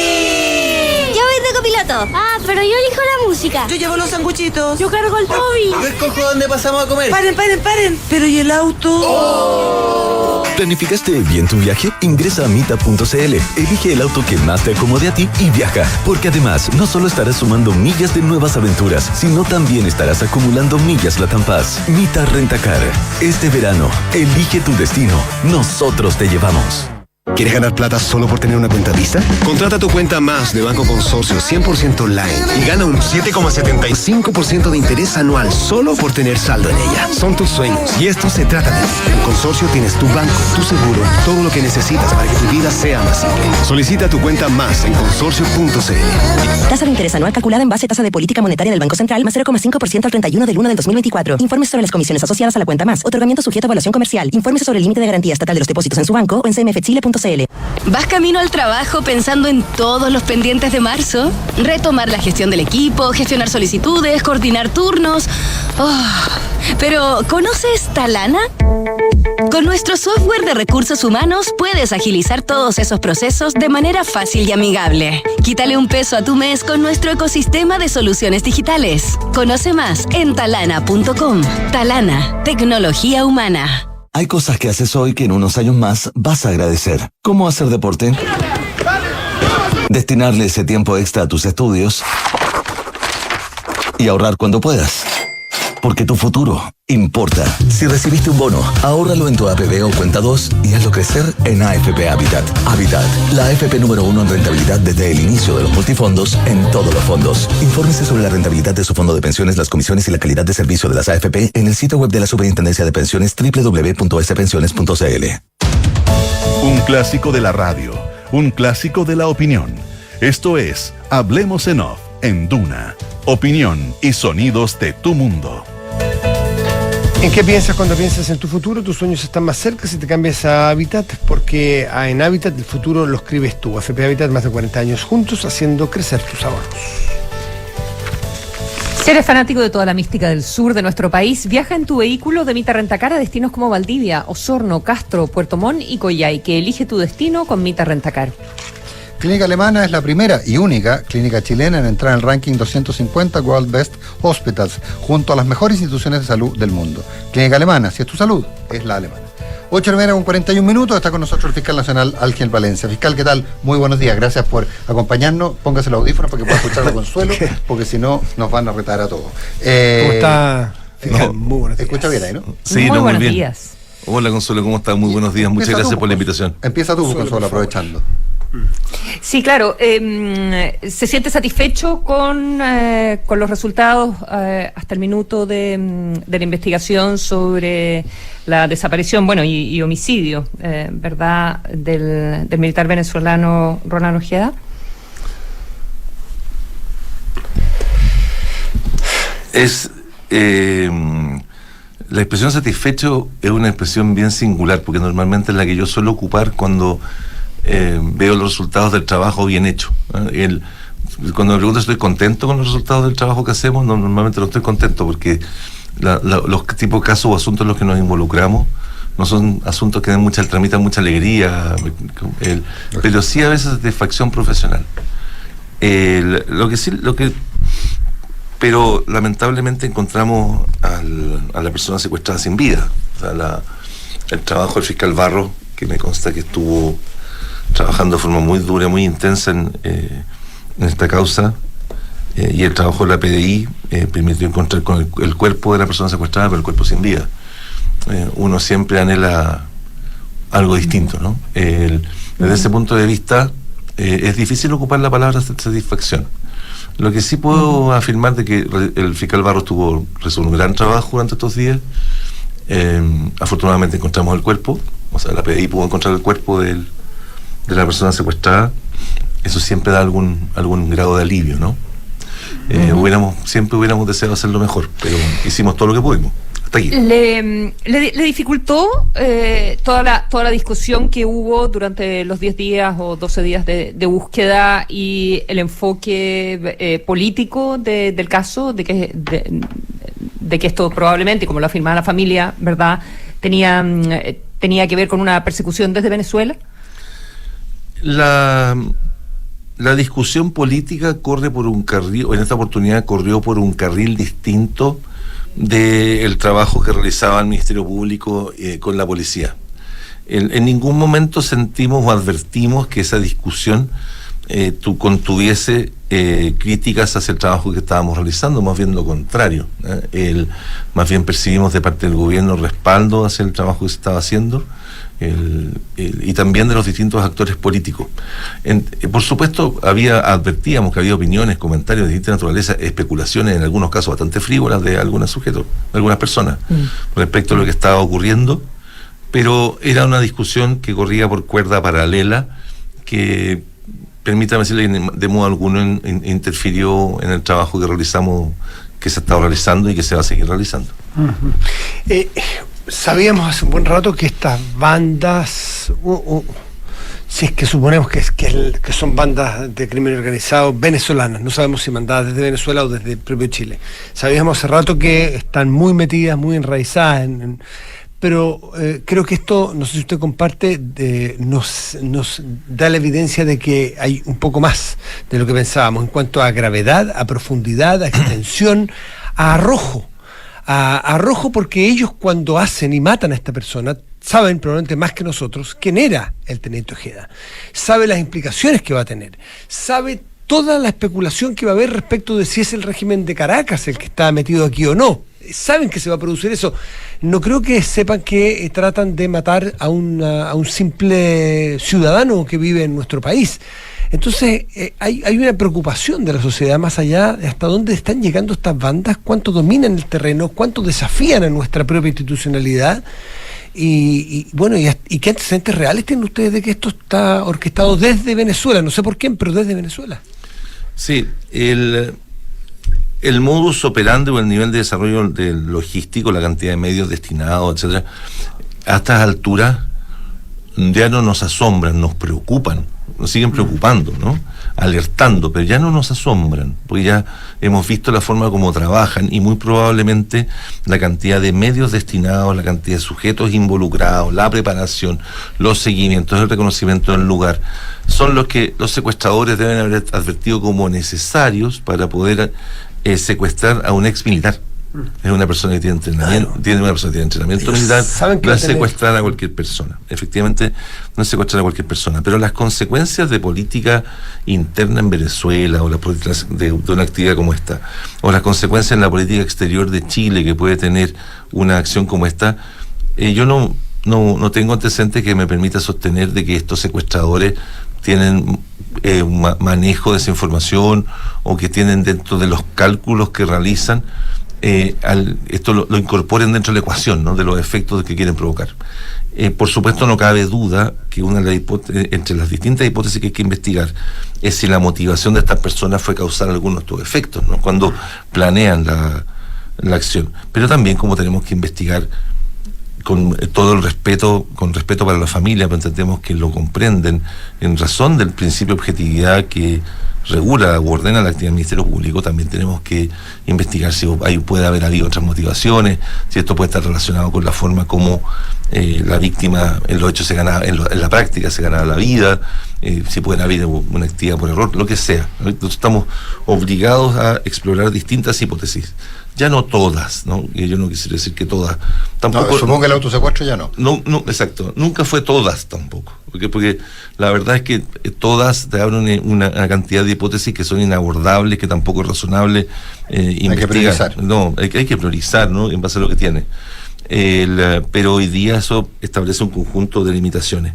Yo voy de copiloto. Ah, pero yo elijo la música. Yo llevo los sanguchitos. Yo cargo el móvil. Yo escojo dónde pasamos a comer. Paren. ¿Pero y el auto? Oh. ¿Planificaste bien tu viaje? Ingresa a meetup.cl, elige el auto que más te acomode a ti y viaja. Porque además, no solo estarás sumando millas de nuevas aventuras, sino también estarás acumulando millas LATAM Pass. Mita Rentacar. Este verano, elige tu destino. Nosotros te llevamos. ¿Quieres ganar plata solo por tener una cuenta Visa? Contrata tu cuenta Más de Banco Consorcio 100% online y gana un 7,75% de interés anual solo por tener saldo en ella. Son tus sueños y esto se trata de ti. En Consorcio tienes tu banco, tu seguro, todo lo que necesitas para que tu vida sea más simple. Solicita tu cuenta Más en consorcio.cl. Tasa de interés anual calculada en base a tasa de política monetaria del Banco Central más 0,5% al 31/1 del 2024. Informes sobre las comisiones asociadas a la cuenta Más. Otorgamiento sujeto a evaluación comercial. Infórmese sobre el límite de garantía estatal de los depósitos en su banco o en cmfchile.cl. ¿Vas camino al trabajo pensando en todos los pendientes de marzo? Retomar la gestión del equipo, gestionar solicitudes, coordinar turnos. Pero, ¿conoces Talana? Con nuestro software de recursos humanos puedes agilizar todos esos procesos de manera fácil y amigable. Quítale un peso a tu mes con nuestro ecosistema de soluciones digitales. Conoce más en talana.com. Talana, tecnología humana. Hay cosas que haces hoy que en unos años más vas a agradecer. ¿Cómo hacer deporte? Destinarle ese tiempo extra a tus estudios y ahorrar cuando puedas. Porque tu futuro importa. Si recibiste un bono, ahórralo en tu APB o cuenta 2 y hazlo crecer en AFP Habitat. Habitat, la AFP número 1 en rentabilidad desde el inicio de los multifondos en todos los fondos. Infórmese sobre la rentabilidad de su fondo de pensiones, las comisiones y la calidad de servicio de las AFP en el sitio web de la Superintendencia de Pensiones www.spensiones.cl. Un clásico de la radio, un clásico de la opinión. Esto es Hablemos en Off, en Duna. Opinión y sonidos de tu mundo. ¿En qué piensas cuando piensas en tu futuro? Tus sueños están más cerca si te cambias a Habitat, porque en Habitat el futuro lo escribes tú. AFP Habitat, más de 40 años juntos haciendo crecer tus ahorros. Si eres fanático de toda la mística del sur de nuestro país, viaja en tu vehículo de Mita Rentacar a destinos como Valdivia, Osorno, Castro, Puerto Montt y Coyhaique. Elige tu destino con Mita Rentacar. Clínica Alemana es la primera y única clínica chilena en entrar en el ranking 250 World Best Hospitals, junto a las mejores instituciones de salud del mundo. Clínica Alemana, si es tu salud, es la alemana. 8:41, está con nosotros el fiscal nacional Ángel Valencia. Fiscal, ¿qué tal? Muy buenos días, gracias por acompañarnos. Póngase los audífonos para que pueda escuchar a Consuelo, porque si no, nos van a retar a todos. ¿Cómo está, fiscal? Muy buenos días. Escucha bien ahí, ¿no? Sí, muy buenos bien. días. Hola, Consuelo, ¿cómo estás? Muy buenos días, muchas gracias por la invitación. Empieza tú, Consuelo, aprovechando. Sí, claro. ¿Se siente satisfecho con los resultados hasta el minuto de la investigación sobre la desaparición, y homicidio, verdad, del militar venezolano Ronald Ojeda? La expresión satisfecho es una expresión bien singular, porque normalmente es la que yo suelo ocupar cuando veo los resultados del trabajo bien hecho. Cuando me pregunto si estoy contento con los resultados del trabajo que hacemos, normalmente no estoy contento, porque los tipos de casos o asuntos en los que nos involucramos no son asuntos que tramitan mucha alegría, pero sí a veces satisfacción profesional. Pero lamentablemente encontramos a la persona secuestrada sin vida. O sea, el trabajo del fiscal Barros, que me consta que estuvo trabajando de forma muy dura, muy intensa en esta causa, y el trabajo de la PDI permitió encontrar con el cuerpo de la persona secuestrada, pero el cuerpo sin vida. Uno siempre anhela algo distinto, ¿no? Desde ese punto de vista es difícil ocupar la palabra satisfacción. Lo que sí puedo afirmar de que el fiscal Barros realizó un gran trabajo durante estos días. Afortunadamente encontramos el cuerpo, o sea, la PDI pudo encontrar el cuerpo de la persona secuestrada. eso siempre da algún grado de alivio, ¿no? Siempre hubiéramos deseado hacerlo mejor, pero hicimos todo lo que pudimos. Hasta aquí. ¿Le dificultó toda la discusión que hubo durante los 10 días o 12 días de búsqueda y el enfoque político del caso, de que esto probablemente, como lo afirmaba la familia, ¿verdad?, tenía que ver con una persecución desde Venezuela? La discusión política corre por un carril, o en esta oportunidad corrió por un carril distinto del trabajo que realizaba el Ministerio Público con la policía. En ningún momento sentimos o advertimos que esa discusión contuviese críticas hacia el trabajo que estábamos realizando, más bien lo contrario. Más bien percibimos de parte del gobierno respaldo hacia el trabajo que se estaba haciendo, y también de los distintos actores políticos. Por supuesto, advertíamos que había opiniones, comentarios de distinta naturaleza, especulaciones, en algunos casos bastante frívolas, de algunos sujetos, de algunas personas, respecto a lo que estaba ocurriendo, pero era una discusión que corría por cuerda paralela, que, permítame decirle, de modo alguno interfirió en el trabajo que realizamos, que se ha estado realizando y que se va a seguir realizando. Sabíamos hace un buen rato que estas bandas, si es que suponemos que son bandas de crimen organizado venezolanas, no sabemos si mandadas desde Venezuela o desde el propio Chile. Sabíamos hace rato que están muy metidas, muy enraizadas pero creo que esto, no sé si usted comparte, nos da la evidencia de que hay un poco más de lo que pensábamos en cuanto a gravedad, a profundidad, a extensión, a arrojo. Arrojo, porque ellos, cuando hacen y matan a esta persona, saben probablemente más que nosotros quién era el teniente Ojeda, sabe las implicaciones que va a tener, sabe toda la especulación que va a haber respecto de si es el régimen de Caracas el que está metido aquí o no. Saben que se va a producir eso. No creo que sepan que tratan de matar a un simple ciudadano que vive en nuestro país. Entonces hay una preocupación de la sociedad más allá de hasta dónde están llegando estas bandas, cuánto dominan el terreno, cuánto desafían a nuestra propia institucionalidad y qué antecedentes reales tienen ustedes de que esto está orquestado desde Venezuela, no sé por qué, pero desde Venezuela. Sí, el modus operandi o el nivel de desarrollo del logístico, la cantidad de medios destinados, etcétera, a estas alturas ya no nos asombran, nos preocupan, nos siguen preocupando, ¿no? Alertando, pero ya no nos asombran, porque ya hemos visto la forma como trabajan y muy probablemente la cantidad de medios destinados, la cantidad de sujetos involucrados, la preparación, los seguimientos, el reconocimiento del lugar, son los que los secuestradores deben haber advertido como necesarios para poder secuestrar a un ex militar. Es una persona que tiene entrenamiento, militar, no es secuestrar a cualquier persona. Efectivamente, no es secuestrar a cualquier persona. Pero las consecuencias de política interna en Venezuela, o las políticas de una actividad como esta, o las consecuencias en la política exterior de Chile que puede tener una acción como esta, yo no tengo antecedentes que me permita sostener de que estos secuestradores tienen un manejo de esa información, o que tienen dentro de los cálculos que realizan esto lo incorporen dentro de la ecuación, ¿no?, de los efectos que quieren provocar. Por supuesto, no cabe duda que una de las entre las distintas hipótesis que hay que investigar es si la motivación de estas personas fue causar algunos de estos efectos, ¿no?, cuando planean la acción. Pero también, como tenemos que investigar con todo el respeto, para la familia, pero entendemos que lo comprenden en razón del principio de objetividad que regula o ordena la actividad del Ministerio Público, también tenemos que investigar si puede haber habido otras motivaciones, si esto puede estar relacionado con la forma como la víctima en los hechos en la práctica se ganaba la vida, si puede haber una actividad por error, lo que sea. Entonces, estamos obligados a explorar distintas hipótesis. Ya no todas, ¿no? Y yo no quisiera decir que todas. Tampoco, supongo que el autosecuestro ya no. No, exacto. Nunca fue todas tampoco. Porque la verdad es que todas te abren una cantidad de hipótesis que son inabordables, que tampoco es razonable investigar. Hay que priorizar. No, hay que priorizar, ¿no?, en base a lo que tiene. Pero hoy día eso establece un conjunto de limitaciones.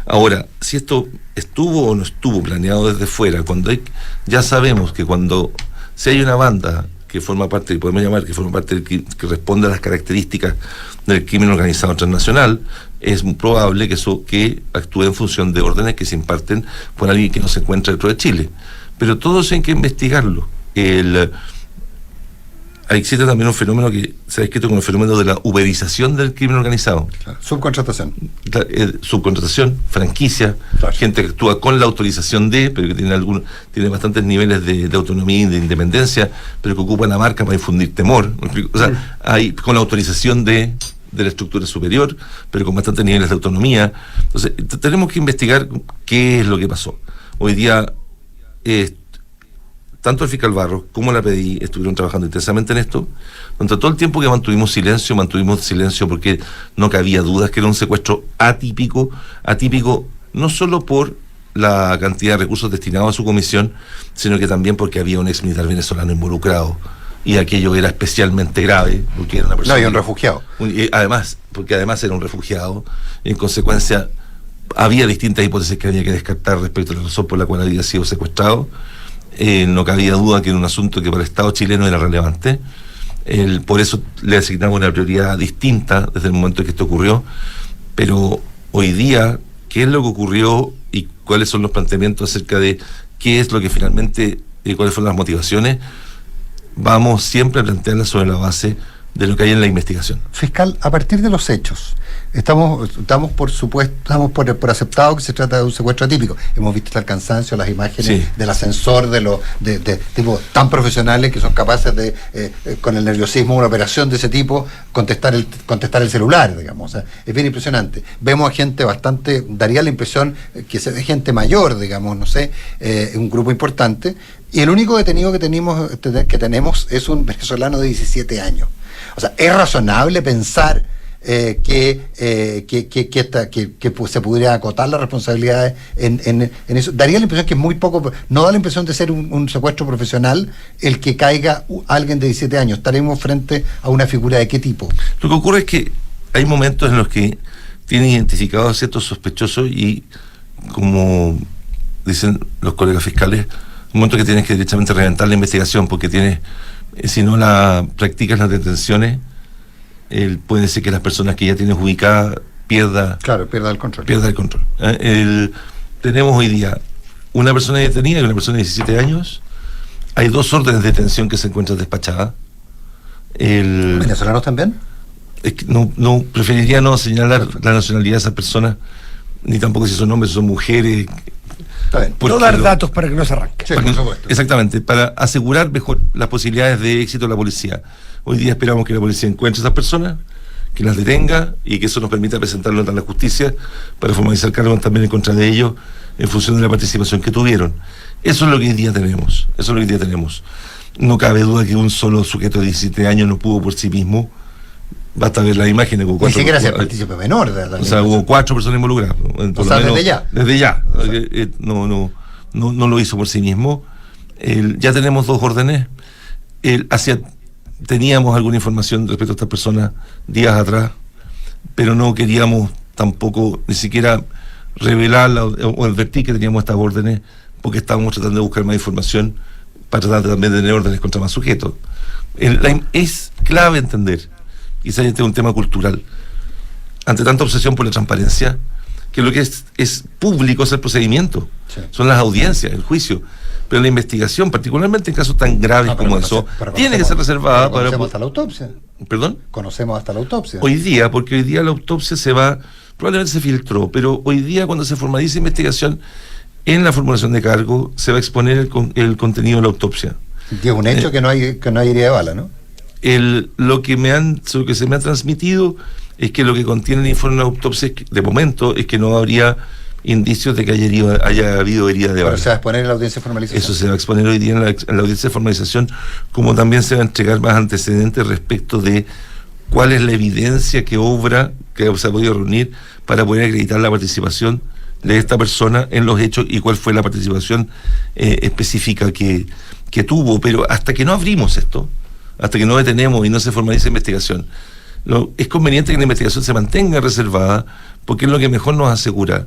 Ahora, si esto estuvo o no estuvo planeado desde fuera, ya sabemos que si hay una banda que forma parte, podemos llamar que forma parte que responde a las características del crimen organizado transnacional, es muy probable que actúe en función de órdenes que se imparten por alguien que no se encuentra dentro de Chile. Pero todo eso hay que investigarlo. Existe también un fenómeno que se ha descrito como el fenómeno de la uberización del crimen organizado. Claro. Subcontratación. Subcontratación, franquicia, claro. Gente que actúa con la autorización de, pero que tiene bastantes niveles de autonomía y de independencia, pero que ocupa la marca para infundir temor. O sea, hay con la autorización de la estructura superior, pero con bastantes niveles de autonomía. Entonces, tenemos que investigar qué es lo que pasó. Hoy día, tanto el fiscal Barros como la PDI estuvieron trabajando intensamente en esto. Durante todo el tiempo que mantuvimos silencio porque no cabía dudas que era un secuestro atípico no solo por la cantidad de recursos destinados a su comisión, sino que también porque había un ex militar venezolano involucrado, y aquello era especialmente grave, porque era una persona... No, y un refugiado. Porque además era un refugiado, y en consecuencia había distintas hipótesis que había que descartar respecto a la razón por la cual había sido secuestrado. No cabía duda que era un asunto que para el Estado chileno era relevante. Por eso le asignamos una prioridad distinta desde el momento en que esto ocurrió. Pero hoy día, ¿qué es lo que ocurrió y cuáles son los planteamientos acerca de qué es lo que finalmente, cuáles fueron las motivaciones? Vamos siempre a plantearlas sobre la base de lo que hay en la investigación. Fiscal, a partir de los hechos, estamos por aceptado que se trata de un secuestro atípico. Hemos visto hasta el cansancio las imágenes del ascensor de tipo tan profesionales que son capaces de con el nerviosismo de una operación de ese tipo contestar el celular, digamos. O sea, es bien impresionante. Vemos a gente daría la impresión que se ve gente mayor, digamos, no sé, un grupo importante, y el único detenido que tenemos es un venezolano de 17 años. O sea, es razonable pensar que se pudiera acotar las responsabilidades en eso. Daría la impresión que es muy poco, no da la impresión de ser un secuestro profesional el que caiga alguien de 17 años. Estaremos frente a una figura de qué tipo. Lo que ocurre es que hay momentos en los que tienen identificados a ciertos sospechosos y, como dicen los colegas fiscales, un momento que tienes que directamente reventar la investigación, porque si no practicas las detenciones, puede ser que las personas que ya tienes ubicadas pierda el control. Tenemos hoy día una persona detenida y una persona de 17 años. Hay 2 órdenes de detención que se encuentran despachadas. ¿Venezolanos también? Es que no preferiría no señalar la nacionalidad de esas personas, ni tampoco si son hombres o son mujeres. No dar datos para que no se arranque. Sí, por supuesto. Exactamente, para asegurar mejor las posibilidades de éxito de la policía. Hoy día esperamos que la policía encuentre a esas personas, que las detenga y que eso nos permita presentarlo ante la justicia para formalizar cargos también en contra de ellos en función de la participación que tuvieron. Eso es lo que hoy día tenemos. No cabe duda que un solo sujeto de 17 años no pudo por sí mismo. Basta ver las imágenes. Ni siquiera sea partícipe menor. Hubo 4 personas involucradas. Desde ya. No lo hizo por sí mismo. Ya tenemos 2 órdenes. Teníamos alguna información respecto a estas personas días atrás, pero no queríamos tampoco ni siquiera revelarla o advertir que teníamos estas órdenes, porque estábamos tratando de buscar más información para tratar también de tener órdenes contra más sujetos. Es clave entender, quizás este es un tema cultural, ante tanta obsesión por la transparencia, que lo que es público es el procedimiento, son las audiencias, el juicio, pero la investigación, particularmente en casos tan graves como eso, tiene que ser reservada para... Conocemos hasta la autopsia. ¿Perdón? Conocemos hasta la autopsia. Porque hoy día la autopsia probablemente se filtró, pero hoy día cuando se formaliza investigación en la formulación de cargo, se va a exponer el contenido de la autopsia. Y es un hecho que no hay herida de bala, ¿no? Lo que se me ha transmitido es que lo que contiene el informe de autopsia de momento es que no habría indicios de que haya habido herida de bala. Pero se va a exponer en la audiencia de formalización. Eso se va a exponer hoy día en la audiencia de formalización, como también se va a entregar más antecedentes respecto de cuál es la evidencia que se ha podido reunir para poder acreditar la participación de esta persona en los hechos y cuál fue la participación específica que tuvo. Pero hasta que no abrimos esto, hasta que no detenemos y no se formaliza investigación, es conveniente que la investigación se mantenga reservada, porque es lo que mejor nos asegura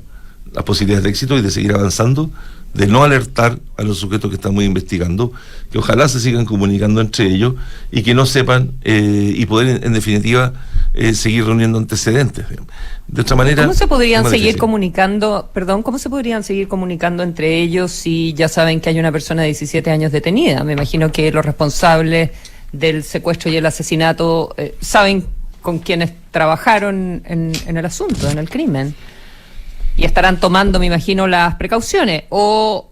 las posibilidades de éxito y de seguir avanzando, de no alertar a los sujetos que estamos investigando, que ojalá se sigan comunicando entre ellos y que no sepan y poder, en definitiva, seguir reuniendo antecedentes. De otra manera... ¿Cómo se podrían seguir comunicando, cómo se podrían seguir comunicando entre ellos si ya saben que hay una persona de 17 años detenida? Me imagino que los responsables del secuestro y el asesinato saben con quienes trabajaron en el asunto, en el crimen. Y estarán tomando, me imagino, las precauciones. O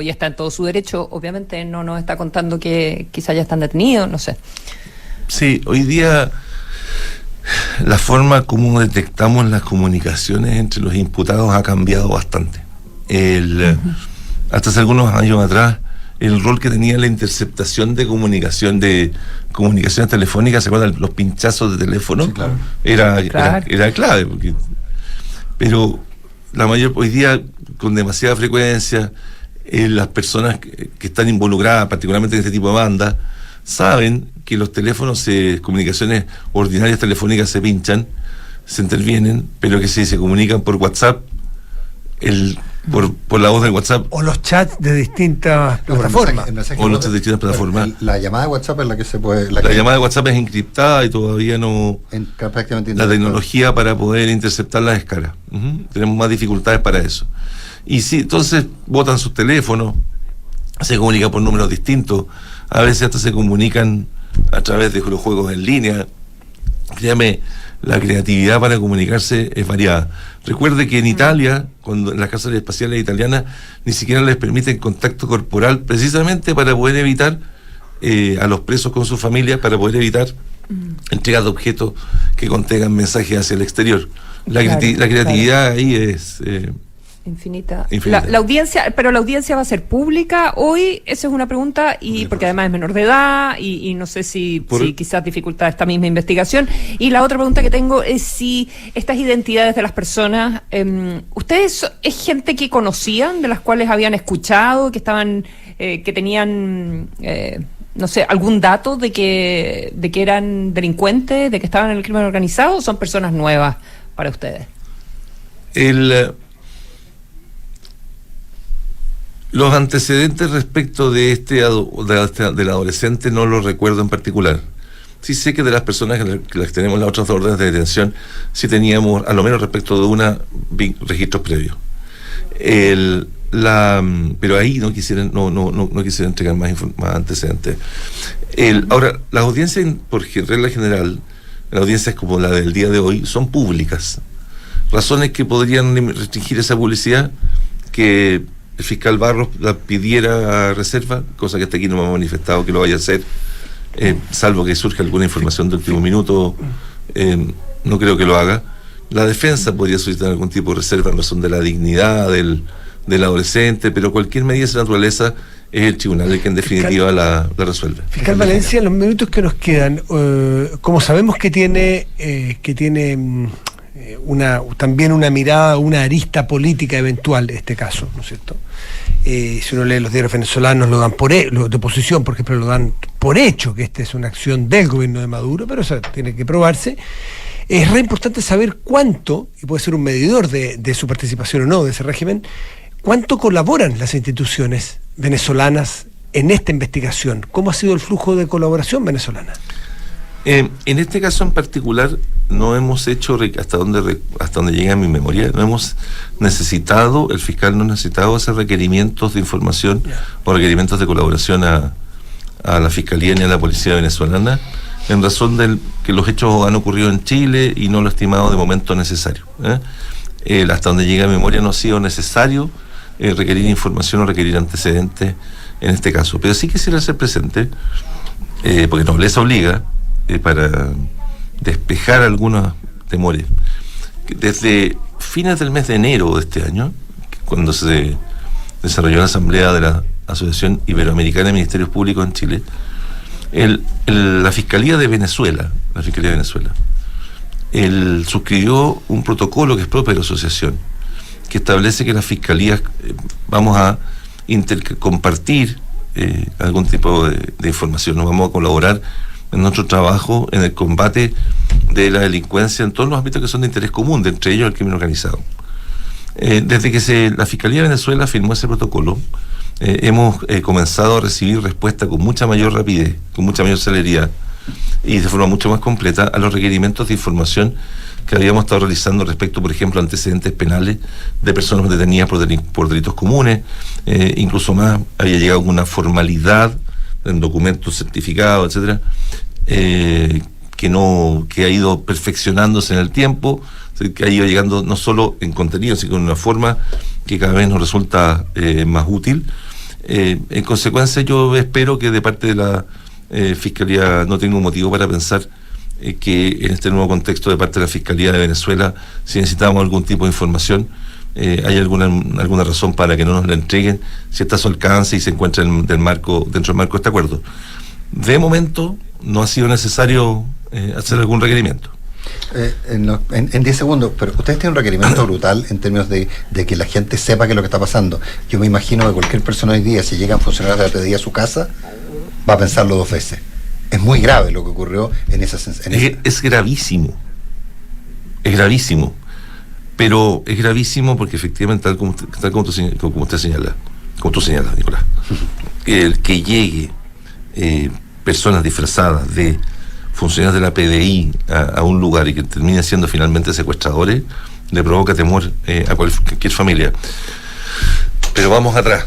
ya está en todo su derecho. Obviamente no nos está contando que quizá ya están detenidos, no sé. Sí, hoy día la forma como detectamos las comunicaciones entre los imputados ha cambiado bastante. Hasta hace algunos años atrás, el rol que tenía la interceptación de comunicaciones telefónicas, ¿se acuerdan? Los pinchazos de teléfono, sí, claro. Era clave, pero hoy día, con demasiada frecuencia, las personas que están involucradas, particularmente en este tipo de bandas, saben que los teléfonos, comunicaciones ordinarias telefónicas se pinchan, se intervienen, pero que si se comunican por WhatsApp, por la voz del WhatsApp, o los chats de distintas plataformas, o los chats de distintas plataformas. La llamada de WhatsApp es la que se puede... La llamada de WhatsApp es encriptada y todavía no... La tecnología para poder interceptar las escalas. Tenemos más dificultades para eso. Y sí, entonces botan sus teléfonos, se comunican por números distintos, a veces hasta se comunican a través de los juegos en línea. Créame, la creatividad para comunicarse es variada. Recuerde que en Italia, cuando en las cárceles espaciales italianas, ni siquiera les permiten contacto corporal, precisamente para poder evitar a los presos con sus familias, para poder evitar entrega de objetos que contengan mensajes hacia el exterior. La creatividad ahí es... Infinita. La audiencia, pero la audiencia va a ser pública hoy, esa es una pregunta, y porque además es menor de edad, y no sé si quizás dificulta esta misma investigación. Y la otra pregunta que tengo es si estas identidades de las personas, ¿ustedes es gente que conocían, de las cuales habían escuchado, que estaban, que tenían, no sé, algún dato de que eran delincuentes, de que estaban en el crimen organizado, o son personas nuevas para ustedes? Los antecedentes respecto de del adolescente no los recuerdo en particular. Sí sé que de las personas que las tenemos las otras órdenes de detención, sí teníamos, a lo menos respecto de una, registros previos. Pero ahí no quisiera entregar más antecedentes. Ahora, las audiencias, por regla general, las audiencias como la del día de hoy, son públicas. Razones que podrían restringir esa publicidad, que el fiscal Barros la pidiera a reserva, cosa que hasta aquí no me ha manifestado que lo vaya a hacer, salvo que surja alguna información de último minuto, no creo que lo haga. La defensa podría solicitar algún tipo de reserva en razón de la dignidad del adolescente, pero cualquier medida de esa naturaleza es el tribunal el que en definitiva la resuelve. Fiscal Valencia, en los minutos que nos quedan, como sabemos que tiene también una mirada, una arista política eventual este caso, ¿no es cierto? Si uno lee los diarios venezolanos, lo dan los de oposición, por ejemplo, lo dan por hecho que esta es una acción del gobierno de Maduro, pero eso tiene que probarse. Es re importante saber cuánto, y puede ser un medidor de su participación o no, de ese régimen, cuánto colaboran las instituciones venezolanas en esta investigación. ¿Cómo ha sido el flujo de colaboración venezolana? En este caso en particular, no hemos hecho, hasta donde llega mi memoria, no hemos necesitado, el fiscal no ha necesitado hacer requerimientos de información o requerimientos de colaboración a la Fiscalía ni a la Policía venezolana, en razón de que los hechos han ocurrido en Chile y no lo ha estimado de momento necesario. Hasta donde llega mi memoria no ha sido necesario requerir información o requerir antecedentes en este caso. Pero sí quisiera hacer presente, porque nobleza obliga, para despejar algunos temores. Desde fines del mes de enero de este año, cuando se desarrolló la asamblea de la Asociación Iberoamericana de Ministerios Públicos en Chile, la Fiscalía de Venezuela suscribió un protocolo que es propio de la asociación, que establece que las fiscalías vamos a compartir algún tipo de información, nos vamos a colaborar en nuestro trabajo en el combate de la delincuencia en todos los ámbitos que son de interés común, de entre ellos el crimen organizado. Desde que la Fiscalía de Venezuela firmó ese protocolo, hemos comenzado a recibir respuesta con mucha mayor rapidez, con mucha mayor celeridad y de forma mucho más completa a los requerimientos de información que habíamos estado realizando respecto, por ejemplo, a antecedentes penales de personas detenidas por delitos comunes. Incluso más, había llegado una formalidad en documentos certificados, etcétera, que ha ido perfeccionándose en el tiempo, que ha ido llegando no solo en contenido, sino en una forma que cada vez nos resulta más útil. En consecuencia, yo espero que de parte de la Fiscalía no tenga un motivo para pensar que en este nuevo contexto de parte de la Fiscalía de Venezuela, si necesitamos algún tipo de información, hay alguna razón para que no nos la entreguen si está a su alcance y se encuentra dentro del marco de este acuerdo. De momento no ha sido necesario hacer algún requerimiento. En 10 segundos, pero ustedes tienen un requerimiento brutal en términos de que la gente sepa qué es lo que está pasando. Yo me imagino que cualquier persona hoy día, si llegan funcionarios de la PDI a su casa, va a pensarlo 2 veces. Es muy grave lo que ocurrió en esa... Es gravísimo. Es gravísimo. Pero es gravísimo porque efectivamente, tal como tú señalas, Nicolás, el que llegue personas disfrazadas de funcionarios de la PDI a un lugar y que termine siendo finalmente secuestradores, le provoca temor a cualquier familia. Pero vamos atrás.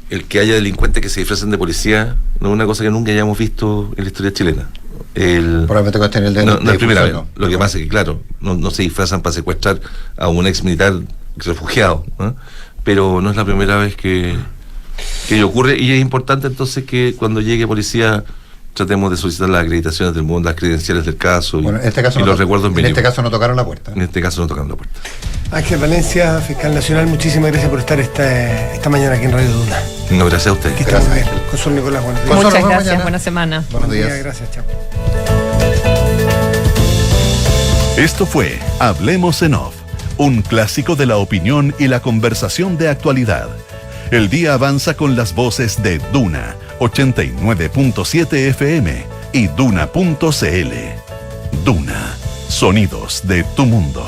El que haya delincuentes que se disfrazan de policía no es una cosa que nunca hayamos visto en la historia chilena. Probablemente no es primera vez. Lo que pasa es que, claro, no se disfrazan para secuestrar a un ex militar refugiado, ¿no? Pero no es la primera vez que ocurre, y es importante entonces que cuando llegue policía tratemos de solicitar las acreditaciones del mundo, las credenciales del caso, bueno, en este caso y los recuerdos mínimos. En este caso no tocaron la puerta. En este caso no tocaron la puerta. Ángel Valencia, fiscal nacional, muchísimas gracias por estar esta mañana aquí en Radio Duna. No, gracias a usted. Gracias. Consuelo Nicolás, buenos días. Muchas gracias, buena semana. Buenos días. Gracias, chao. Esto fue Hablemos en Off, un clásico de la opinión y la conversación de actualidad. El día avanza con las voces de Duna 89.7 FM y Duna.cl. Duna, sonidos de tu mundo.